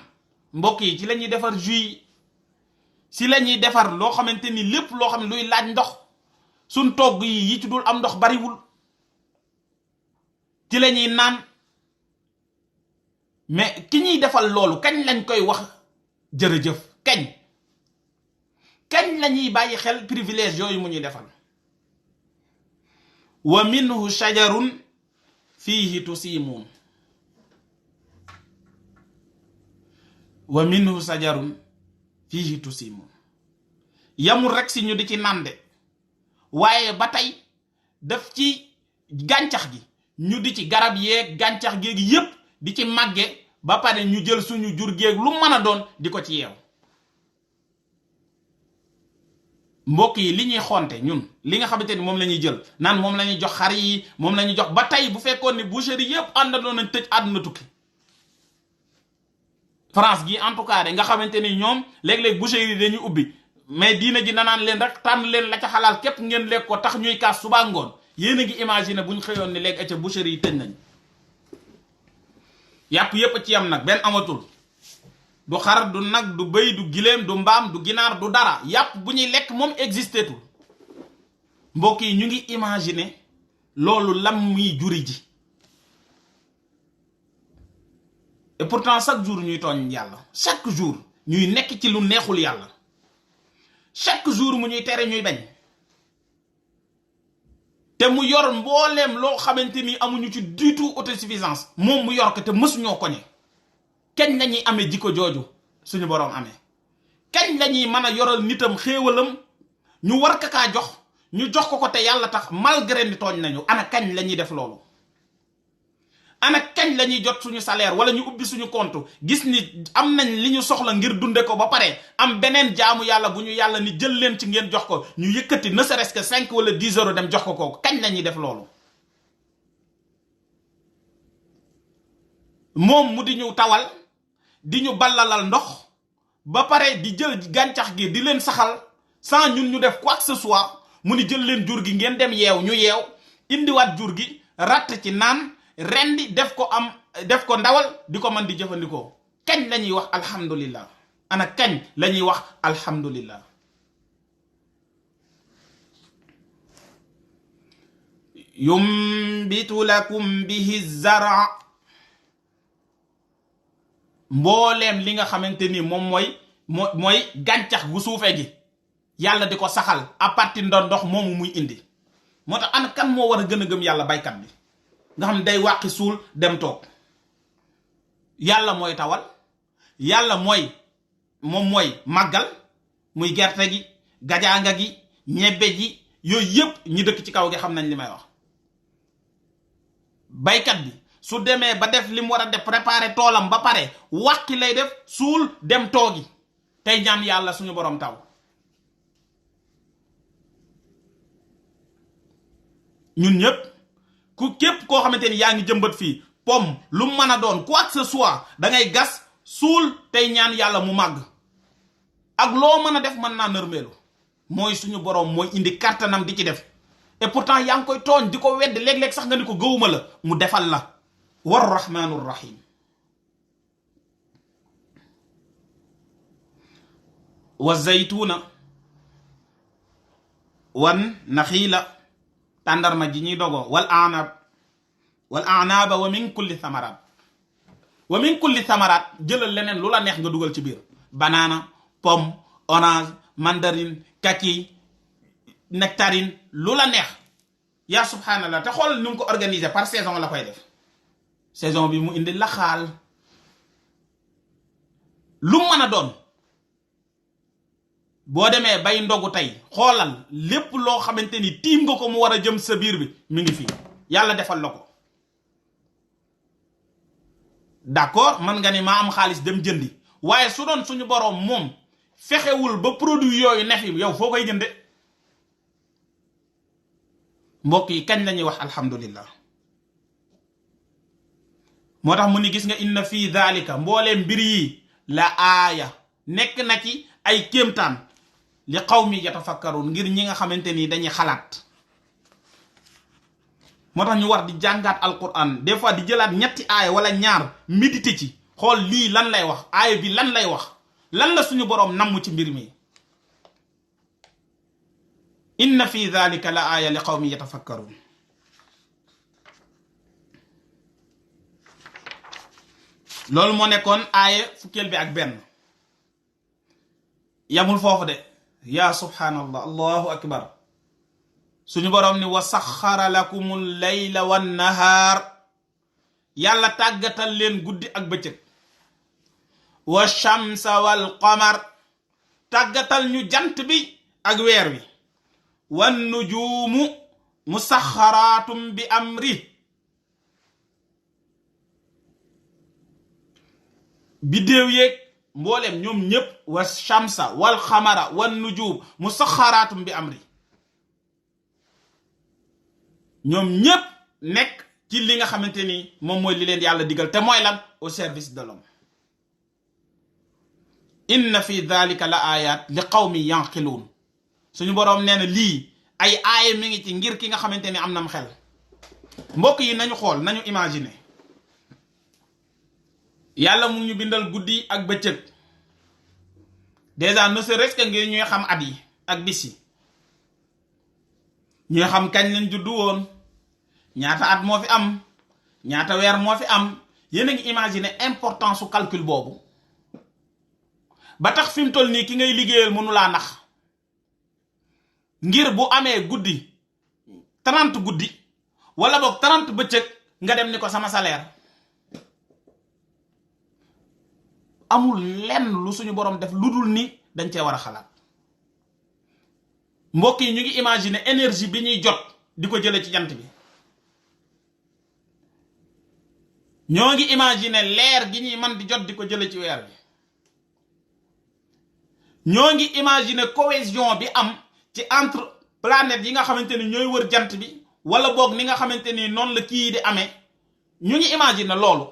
mbokk yi ci la ñuy defar jus si la ñuy defar loo xamante ni lépp loo xam ne luy laaj ndox suñ togg yi ci dul am ndox bariwul ci la ñuy naan. mais ki ñuy defal loolu kañ lañ koy wax jërëjëf kañ la ñuy bàyyi xel privilège yooyu mu ñuy defal. wa minhu shajarun fiihi tusiimuun wa minhu shajarun fiihi tusiimuun yamul rek si ñu di ci nande waaye ba tey daf ci gàncax gi ñu di ci garab yeeg gàncax geeg yépp di ci màgge ba pare ñu jël suñu jur géeg lu mën a doon di ko ci yeew. mbokk yi li ñuy xonte ñun li nga xamante ni moom la ñuy jël naan moom la ñuy jox xar yi moom la ñuy jox ba tey bu fekkoon ni boucherie yépp àndandoo nañ tëj àdduna tukki. France gi en tout cas de nga xamante ni ñoom léeg-léeg boucherie yi dañuy ubbi mais diina ji nanaan leen rek tànn leen la ca xalaal képp ngeen lekk ko tax ñuy kaas suba ngoon yéen a ngi imaginer buñ xëyoon ni léegi ca boucherie yi tëj nañ. yàpp yépp ci yam nag benn amatul du xar du nag du bëy du giléem du mbaam du ginaar du dara yàpp bu ñuy lekk moom existeetul. mbokk yi ñu ngi imaginer loolu lam muy juri ji et pourtant chaque jour ñuy tooñ yàlla chaque jour ñuy nekk ci lu neexul yàlla chaque jour mu ñuy tere ñuy bañ te mu yor mbooleem loo xamante ni amuñu ci du tout autosuffisance moom mu yor ko te mësuñoo koñe. kañ lañuy amee jikko jooju suñu boroom amee kañ lañuy mën a yoral nitam xéewalam ñu war kaa jox ñu jox ko te yàlla tax malgré ni tooñ nañu. ana kañ lañuy def loolu ana kañ lañuy jot suñu salaire wala ñu ubbi suñu compte gis ni am nañ li ñu soxla ngir dunde ko ba pare am beneen jaamu yàlla bu ñu yàlla ni jël leen ci ngeen jox ko ñu yëkkati ne serait-ce que 5 wala 10 euros dem jox ko kooku kañ lañuy def loolu. moom mu di ñu tawal di ñu ballalal ndox ba pare di jël gàncax gi di leen saxal sans ñun ñu def quoi que ce soit mu ni jël leen jur gi ngeen dem yeew ñu yeew indiwaat jur gi ratt ci naan rendi def ko ndawal di ko mën di jëfandikoo. kañ la ñuy wax alhamdulillah ana kañ la ñuy wax alhamdulillah. yumbitu lakum bihi zara mbooleem li nga xamante ni moom mooy gàncax gu suufee gi yàlla di ko saxal à partir de ndox moomu muy indi. moo tax ana kan moo war a gën a gëm yàlla baykat bi nga xam ne day wàqi suul dem toog. yàlla mooy tawal yàlla moom mooy màggal muy gerte gi gajaanga gi ñebbe ji yooyu yépp ñi dëkk ci kaw gi xam nañ li may wax. baykat bi su demee ba def li mu war a def préparer toolam ba pare wàqi lay def suul dem toogi tey ñaan yàlla suñu borom taw. ñun ñëpp képp koo xamante ni yaa ngi jëmbat fii pomme lu mën a doon quoi que ce soit da ngay gas suul tey ñaan yàlla mu màgg ak loo mën a def mën naa nërmeelu mooy suñu borom mooy indi kàttanam di ci def. et pourtant yaa ngi koy tooñ di ko wedd léeg-léeg sax nga ni ko gëwuma la mu defal la. war rahmaanur rahim. wa zaytuuna wan naxiila tàndarma ji ñuy dogo wal anaaba wa min kulli thamaraat jëlal leneen lu la neex nga dugal ci biir banana pomme orange mandarine kaki nectarine lu la neex yaa subhanallah te xoolal ni mu ko organiser par saison la koy def. saison bi mu indi laxaal lu mën a doon boo demee bay ndogu tey xoolal lépp loo xamante ni tiim nga ko mu war a jëm sa biir bi mi ngi fii yàlla defal la ko. d'accord man nga ni maa am xaalis dem jëndi waaye su doon suñu boroom moom fexewul ba produit yooyu ne fi yow foo koy jënde. mbokk yi kañ lañuy wax alhamdulillah. moo tax mu ni gis nga inna fii dhalika mboolee mbir yi la aaya nekk na ci ay kéemtaan li qawmi yatafakkarun ngir ñi nga xamante ni dañuy xalaat. moo tax ñu war di jàngaat alquran des fois di jëlaat ñetti aaya wala ñaar méditer ci xool lii lan lay wax aaya bi lan lay wax lan la suñu boroom namm ci mbir mi. inna fi dhalika la aaya li qawmi yatafakkarun. loolu moo nekkoon aaya fukkeel bi ak benn. yamul foofu de yaa subhaanallah allahu akbar suñu boroom ni wa saxara lakumul layla wan nahaar yàlla tàggatal leen guddi ak bëccëg. wa shamsa wal qamar tàggatal ñu jant bi ak weer wi. wan nujuumu musaxaraatum bi amri biddéew yeeg mboolem ñoom ñépp wa shamsa wal xamara wan nujuum musaxaraatum bi amri ñoom ñépp nekk ci li nga xamante ni moom mooy li leen yàlla digal te mooy lan au service de l'homme. inna fi dhalika la ayat li qawmi yanqiluun suñu boroom nee na lii ay aaya mi ngi ci ngir ki nga xamante ni am nam xel. mbokk yi nañu xool nañu imaginer yàlla mu ñu bindal guddi ak bëccëg déjà ne serait-ce que ngir ñuy xam at yi ak bis yi ñuy xam kañ lañ juddu woon ñaata at moo fi am ñaata weer moo fi am. yéen a ngi imaginer importance su calcul boobu ba tax fi mu toll nii ki ngay liggéeyal mënu laa nax ngir bu amee guddi 30 guddi wala boog 30 bëccëg nga dem ni ko sama salaire. amul lenn lu suñu boroom def lu dul ni dañ cee war a xalaat. mbokk yi ñu ngi imaginer énergie bi ñuy jot di ko jële ci jant bi. ñoo ngi imaginer leer gi ñuy man di jot di ko jële ci weer bi. ñoo ngi imaginer cohésion bi am ci entre planètes yi nga xamante ni ñooy wër jant bi wala boog ni nga xamante ni noonu la kii di amee ñu ngi imaginer loolu.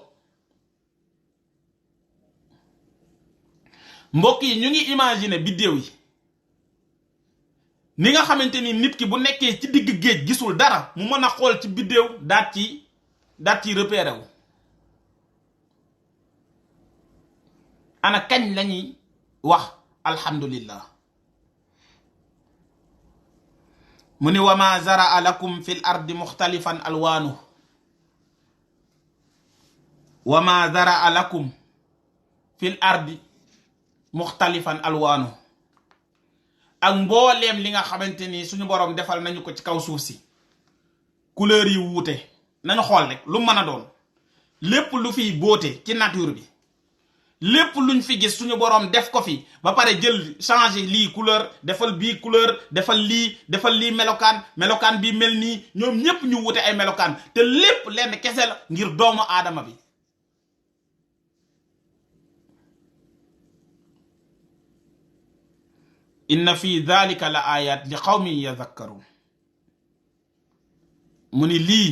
mbokk yi ñu ngi imaginer biddéew yi ni nga xamante ni nit ki bu nekkee ci digg géej gisul dara mu mën a xool ci biddéew daat ci repéré wu. ana kañ lañuy wax alhamdulillah. mu ni wa ma zaraa lakum fil ardi muxtalifan alwaanu wa ma zaraa lakum fil ardi muxtalifan alwaanu ak mbooleem li nga xamante ni suñu boroom defal nañu ko ci kaw suuf si couleur yi wuute nañu xool rek lu mën a doon lépp lu fiy boote ci nature bi lépp luñ fi gis suñu boroom def ko fi ba pare jël changer lii couleur defal bii couleur defal lii melokaan bi mel nii ñoom ñépp ñu wuute ay melokaan te lépp lenn kese la ngir doomu aadama bi. inna fi dhalika la ayat li qawmin yadhakkarun mu ni lii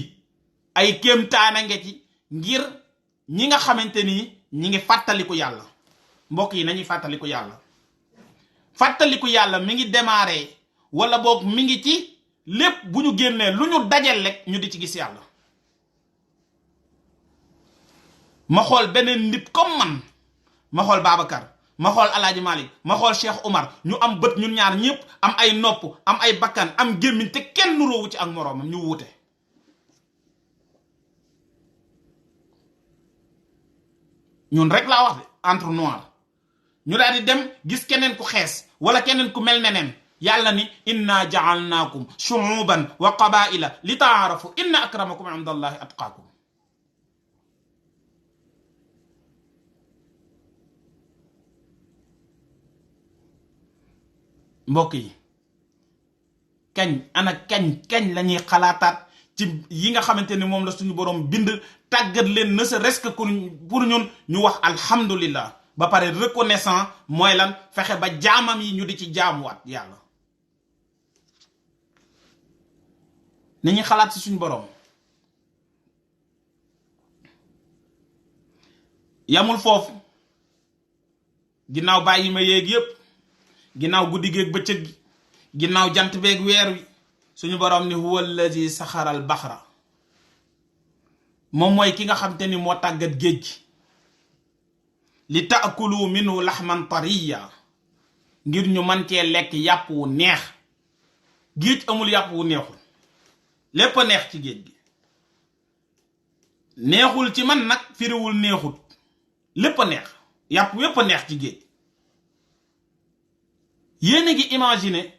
ay kéemtaana nga ci ngir ñi nga xamante ni ñi ngi fàttaliku yàlla. mbokk yi nañuy fàttaliku yàlla. fàttaliku yàlla mi ngi démarrer wala boog mi ngi ci lépp bu ñu génnee lu ñu dajal rek ñu di ci gis yàlla. ma xool beneen nit comme man ma xool Babacar ma xool Alaaji Malik ma xool Cheikh Omar ñu am bët ñun ñaar ñëpp am ay nopp am ay bakkan am gémmiñ te kenn nuróowu ci ak moroomam ñu wuute. ñun rek laa wax de entre noir ñu daal di dem gis keneen ku xees wala keneen ku mel neneen yàlla ni inna ja'alnaakum shu'uban wa qabaa'ila li ta'aarafu inna akramakum inda allahi atqaakum. mbokk yi kañ lañuy xalaataat ci yi nga xamante ni moom la suñu boroom bind tàggat leen ne serait-ce que pour ñun ñu wax alhamdulillah ba pare reconnaissant mooy lan fexe ba jaamam yi ñu di ci jaamuwaat yàlla. nañuy xalaat ci suñu boroom yamul foofu ginnaaw bàyyi ma yéeg yépp ginnaaw guddi géeg bëccëg gi ginnaaw jant beeg weer wi suñu borom ni huwa allazi saxaral baxra moom mooy ki nga xam te ni moo tàggat géej gi li taakulu minhu laxman tariya ngir ñu man cee lekk yàpp wu neex géej amul yàpp wu neexul lépp a neex ci géej gi neexul ci man nag firiwul neexut lépp a neex yàpp yépp a neex ci géej yéen a ngi imaginer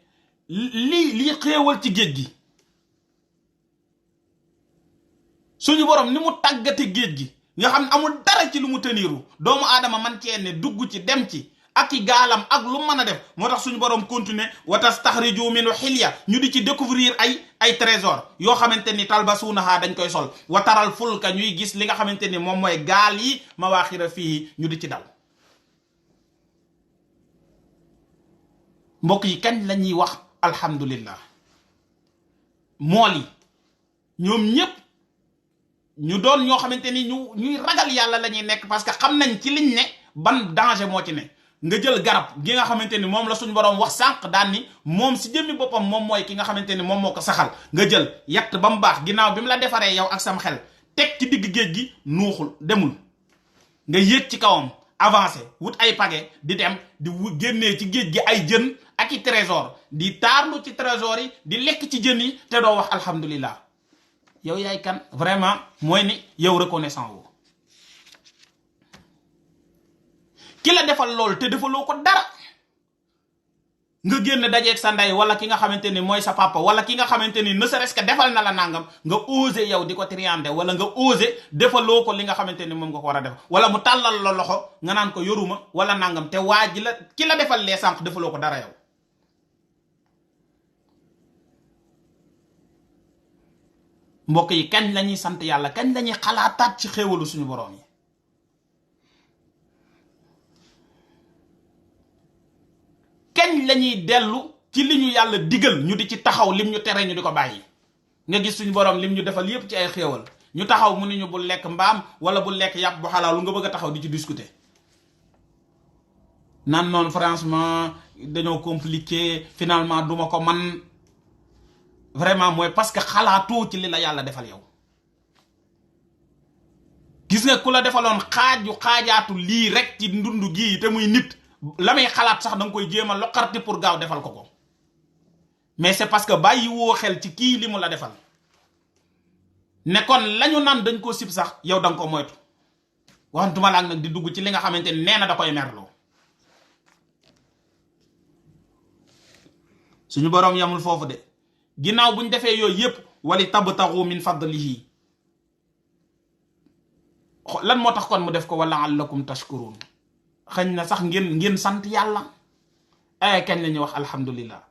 lii xéewal ci géej gi suñu borom ni mu tàggate géej gi nga xam ne amul dara ci lu mu tëniiru doomu aadama man cee ne dugg ci dem ci ak i gaalam ak lu mën a def moo tax suñu borom continuer wa tastaxriju minhu xilya ñu di ci découvrir ay trésor yoo xamante ni talbasuunaha dañ koy sol wa taral fulka ñuy gis li nga xamante ni moom mooy gaal yi mawaaxira fii ñu di ci daw mbokk yi kañ la ñuy wax alhamdulillah mool yi ñoom ñépp ñu doon ñoo xamante ni ñuy ragal yàlla la ñuy nekk parce que xam nañ ci liñ ne ban danger moo ci ne nga jël garab gi nga xamante ni moom la suñu borom wax sànq daan ni moom si jëmmi boppam moom mooy ki nga xamante ni moom moo ko saxal nga jël yatt ba mu baax ginnaaw bi mu la defaree yow ak sam xel teg ci digg géej gi nuuxul demul nga yéeg ci kawam avancé wut ay page di dem di génnee ci géej gi ay jën ak i trésor di taarlu ci trésor yi di lekk ci jën yi te doo wax alhamdulillah yow yaay kan vraiment mooy ni yow reconnaissant woo ki la defal loolu te defaloo ko dara nga génn dajeeg sa ndey wala ki nga xamante ni mooy sa papa wala ki nga xamante ni ne serait-ce que defal na la nangam nga osé yow di ko triander wala nga osé defaloo ko li nga xamante ni moom nga ko war a def wala mu tàllal la loxo nga naan ko yoruma wala nangam te waa ji la ki la defal lee sànq defaloo ko dara yow mbokk yi kañ lañuy sant yàlla kañ lañuy xalaataat ci xéewalu suñu boroom yi kañ lañuy dellu ci li ñu yàlla digal ñu di ci taxaw lim ñu tere ñu di ko bàyyi nga gis suñu boroom lim ñu defal yépp ci ay xéewal ñu taxaw mu ne ñu bul lekk mbaam wala bul lekk yàpp bu xalaal lu nga bëgg a taxaw di ci discuter nan noonu franchement dañoo compliqué finalement duma ko man vraiment mooy parce que xalaatoo ci li la yàlla defal yow gis nga ku la defaloon xaajaatu lii rek ci ndund gii te muy nit la may xalaat sax danga koy jéem a loqarti pour gaaw defal ko mais c'est parce que bàyyi woo xel ci kii li mu la defal ne kon lañu naan dañ ko sib sax yow danga ko moytu waxantuma laak nag di dugg ci li nga xamante ni nee na da koy merloo suñu boroom yamul foofu de ginnaaw buñ defee yooyu yépp wali tabtaxu min fadlihi lan moo tax kon mu def ko wala allakum tashkurun xañ na sax ngeen sant yàlla kañ la ñuy wax alhamdulillah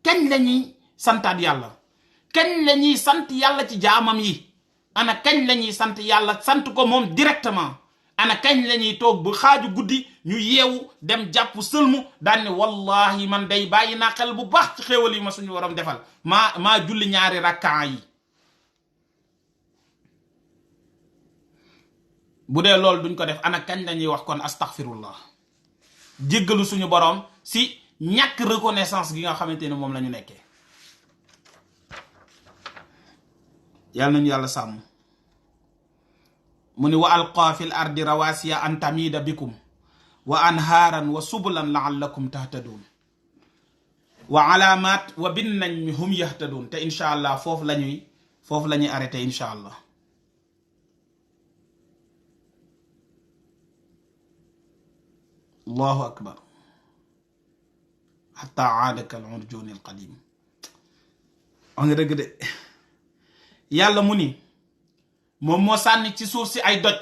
kañ la ñuy santaat yàlla kañ la ñuy sant yàlla ci jaamam yi ana kañ la ñuy sant yàlla sant ko moom directement ana kañ la ñuy toog bu xaaju guddi ñu yeewu dem jàpp sëlmu daan ne wallahi man day bàyyi naa xel bu baax ci xéewal yi ma suñu waram defal maa julli ñaari rakkaa yi bu dee loolu duñ ko def ana kañ la ñuy wax kon astaghfirullah jéggalu suñu borom si ñàkk reconnaissance gi nga xamante ne moom la ñu nekkee yàlla nañu yàlla sàmm mu ni wa alqaa fil ardi rawasiya an tamida bikum wa anhaaran wa subulan laallakum tahtadun wa alaamaat wa bin najmi hum yahtadun te incha allah foofu la ñuy arrêté incha allah allahu akbar xata aadaka al urjuni al qadim wax nga dëgg de yàlla mu ni moom moo sànni ci suuf si ay doj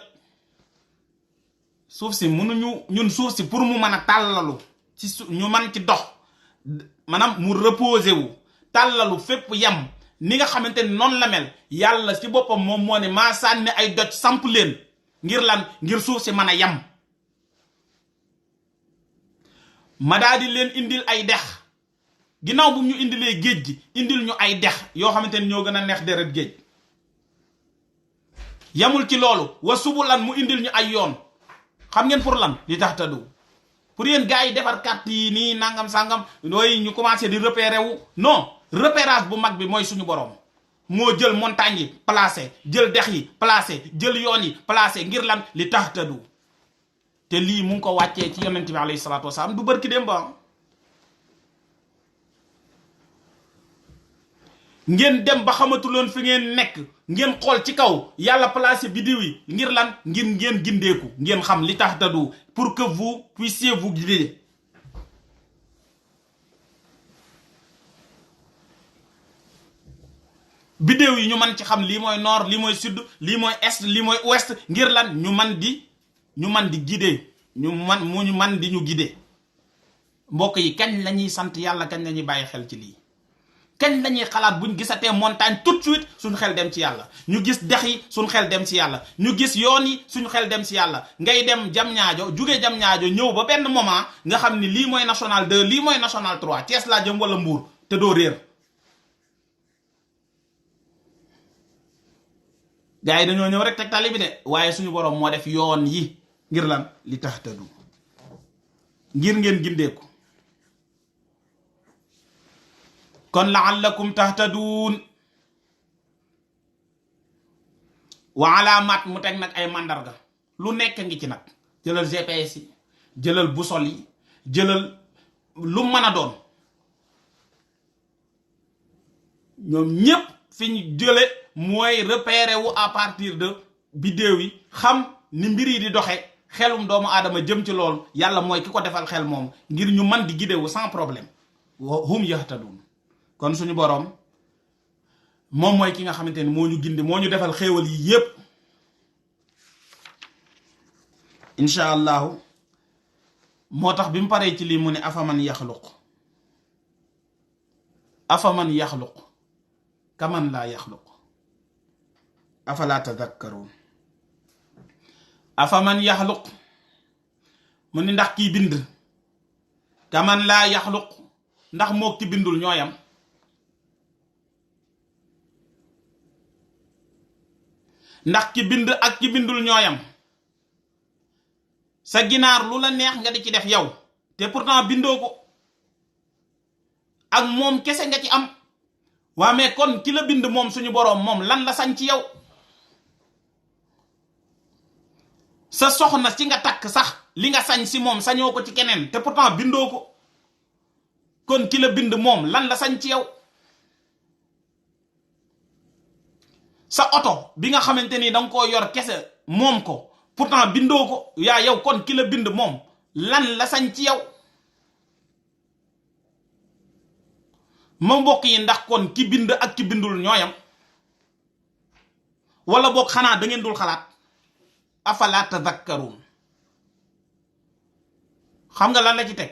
suuf si mënuñu ñun suuf si pour mu mën a tàllalu ci ñu mën ci dox maanaam mu reposé wu tàllalu fépp yam ni nga xamante ni noonu la mel yàlla ci boppam moom moo ne maa sànni ay doj samp leen ngir lan ngir suuf si mën a yam ma daal di leen indil ay dex ginnaaw bu ñu indilee géej gi indil ñu ay dex yoo xamante ni ñoo gën a neex deret géej yamul ci loolu wa subulan mu indil ñu ay yoon xam ngeen pour lan li tax tadu pour yéen gars yi defar carte yi nii nangam sangam nooy ñu commencé di repérer wu non repérage bu mag bi mooy suñu borom moo jël montagne yi placé jël dex yi placé jël yoon yi placé ngir lan li tax tadu te lii mu ngi ko wàccee ci yonent bi alayhi salaatu wasalaam du bërki dem ba ngeen dem ba xamatuloon fi ngeen nekk ngeen xool ci kaw yàlla placé biddiw yi ngir lan ngir ngeen gindeeku ngeen xam li tax tadu pour que vous puissiez vous guider biddiw yi ñu man ci xam lii mooy nord lii mooy sud lii mooy est lii mooy ouest ngir lan ñu man di guider ñu man di ñu guider mbokk yi kañ lañuy sant yàlla kañ lañuy bàyyi xel ci lii kañ lañuy xalaat buñ gisatee montagne tout de suite suñu xel dem ci yàlla ñu gis dex yi suñu xel dem ci yàlla ñu gis yoon yi suñu xel dem ci yàlla ngay dem jam ñaajo jugee jam ñaajo ñëw ba benn moment nga xam ni lii mooy national 2 lii mooy national 3 Thiès laa jëm wala Mbour te doo réer gars yi dañoo ñëw rek teg tali bi de waaye suñu borom moo def yoon yi ngir lan li tax tadu ngir ngeen gindeeku kon la'allakum tahtaduun wa alaamaat mu teg nag ay mandarga lu nekk ngi ci nag jëlal GPS yi jëlal boussole yi jëlal lu mën a doon ñoom ñépp fi ñu jële mooy repérer wu à partir de bidéew yi xam ni mbir yi di doxe xelum doomu aadama jëm ci lool yàlla mooy ki ko defal xel moom ngir ñu man di gidewu sans problème hum yahtadun kon suñu boroom moom mooy ki nga xamante ni moo ñu gindi moo ñu defal xéewal yi yépp incha allahu moo tax bi mu paree ci lii mu ne afaman yaxluq kaman laa yaxluq afala tadakkaruun afaman yaxluq mu ni ndax kii bind kaman laa yaxluq ndax mook ki bindul ñooyam ndax ki bind ak ki bindul ñooyam sa ginaar lu la neex nga di ci def yow te pourtant bindoo ko ak moom kese nga ci am waa mais kon ki la bind moom suñu boroom moom lan la sañ ci yow sa soxna ci nga takk sax li nga sañ si moom sañoo ko ci keneen te pourtant bindoo ko kon ki la bind moom lan la sañ ci yow sa oto bi nga xamante ni danga koo yor kese moom ko pourtant bindoo ko yaa yow kon ki la bind moom lan la sañ ci yow ma mbokk yi ndax kon ki bind ak ki bindul ñooyam wala boog xanaa da ngeen dul xalaat afala tadakkaruun xam nga lan la ci teg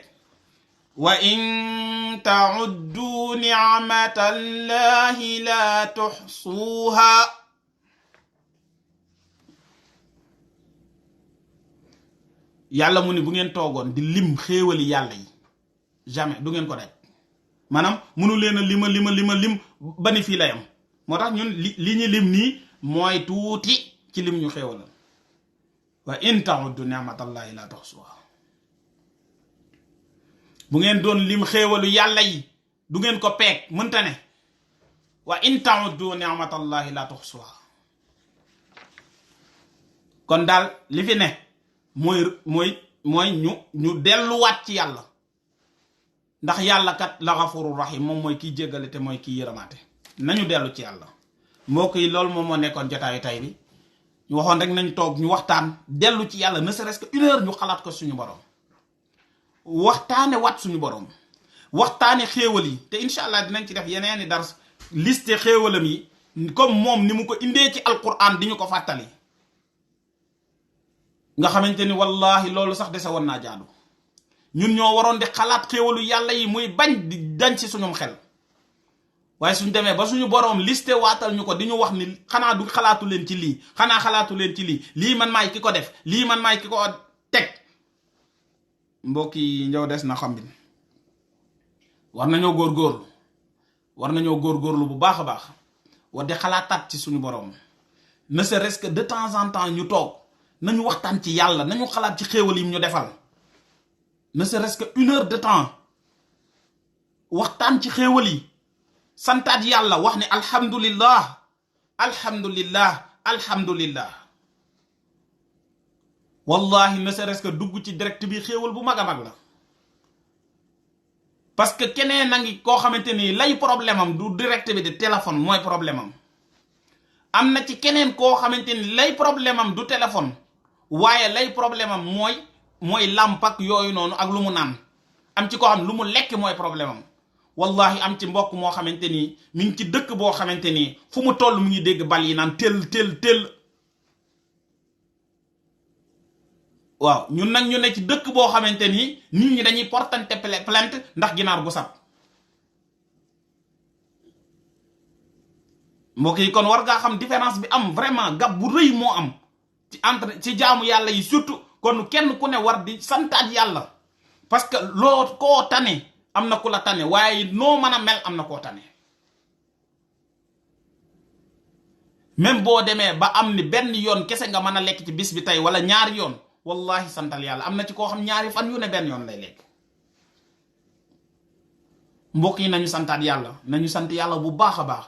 wa in ta'uddu ni'matallahi la tuhsuha yàlla mu ni bu ngeen toogoon di lim xéewali yàlla yi jamais du ngeen ko daj maanaam munu leen a lim ba ni fii la yam moo tax ñun li ñu lim nii mooy tuuti ci lim ñu xéewalal wa in ta'uddu ni'matallahi la tuhsuha bu ngeen doon lim xéewalu yàlla yi du ngeen ko peeg mënta ne wa in ta'uddu ni'matallahi la tuhsuha kon daal li fi ne mooy ñu delluwaat ci yàlla ndax yàlla kat la ghafurur rahim moom mooy kiy jéggale te mooy kiy yërëmaate nañu dellu ci yàlla mbokk yi loolu moom moo nekkoon jotaayu tay bi ñu waxoon rek nañ toog ñu waxtaan dellu ci yàlla ne serait-ce que une heure ñu xalaat ko suñu borom waxtaane wat suñu borom waxtaane xéewal yi te incha allah dinañ ci def yeneeni dars liste xéewalam yi comme moom ni mu ko indee ci alquran di ñu ko fàttali nga xamante ni wallahi loolu sax dese woon naa jaadu ñun ñoo waroon di xalaat xéewalu yàlla yi muy bañ di dañ ci suñum xel waaye suñ demee ba suñu boroom liste waatal ñu ko di ñu wax ni xanaa du xalaatu leen ci lii xanaa xalaatu leen ci lii man maay ki ko def lii man maay ki ko teg mbokk yi njaw des na xam bin war nañoo góorgóorlu bu baax a baax war di xalaataat ci suñu boroom ne serait-ce que de temps en temps ñu toog nañu waxtaan ci yàlla nañu xalaat ci xéewal yi ñu defal ne serait-ce que 1 heure de temps waxtaan ci xéewal yi santaat yàlla wax ne alhamdulillah alhamdulillah alhamdulillah wallahi ne serait-ce que dugg ci direct bi xéewal bu mag a mag la parce que keneen a ngi koo xamante ni lay problème am du direct bi de téléphone mooy problème am na ci keneen koo xamante ni lay problème am du téléphone waaye lay problème am mooy làmp ak yooyu noonu ak lu mu naan am ci koo xam lu mu lekk mooy problème am wallahi am ci mbokk moo xamante ni mi ngi ci dëkk boo xamante ni fu mu toll mu ngi dégg bal yi naan tel waaw ñun nag ñu ne ci dëkk boo xamante ni nit ñi dañuy portante plainte ndax ginaar gu sab mbokk yi kon war ngaa xam différence bi am vraiment gab bu rëy moo am ci entre ci jaamu yàlla yi surtout kon kenn ku ne war di santaat yàlla parce que loo koo tane am na ku la tane waaye noo mën a mel am na koo tane même boo demee ba am ni benn yoon kese nga mën a lekk ci bis bi tey wala ñaari yoon wallahi santal yàlla am na ci koo xam ñaari fan yu ne benn yoon lay lekk mbokk yi nañu santaat yàlla nañu sant yàlla bu baax a baax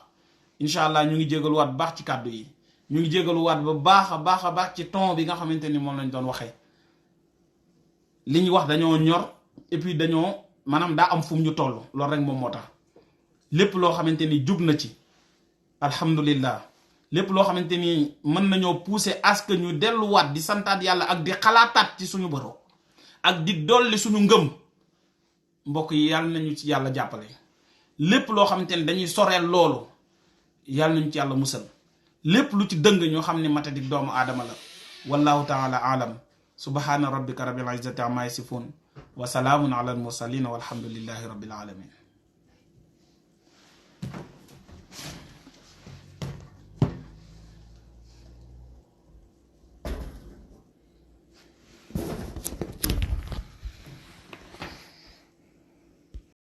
incha allah ñu ngi jégaluwaat bu baax ci kàddu yi ñu ngi jégaluwaat ba baax a baax ci ton bi nga xamante ni moom lañ doon waxee li ñu wax dañoo ñor et puis dañoo maanaam daa am fu mu ñu toll loolu rek moom moo tax lépp loo xamante ni jub na ci alhamdulillah lépp loo xamante ni mën nañoo pousser à ce que ñu delluwaat di santaat yàlla ak di xalaataat ci suñu boro ak di dolli suñu ngëm mbokk yi yàlla nañu ci yàlla jàppale lépp loo xamante ni dañuy soreel loolu yàlla nañu ci yàlla musal lépp lu ci dëng ñoo xam ne matadik doomu aadama la wallahu taala aalam subhana rabbika rabbil izzati amma yasifun wa salaamun ala al mursalin walhamdulillahi rabbil alamin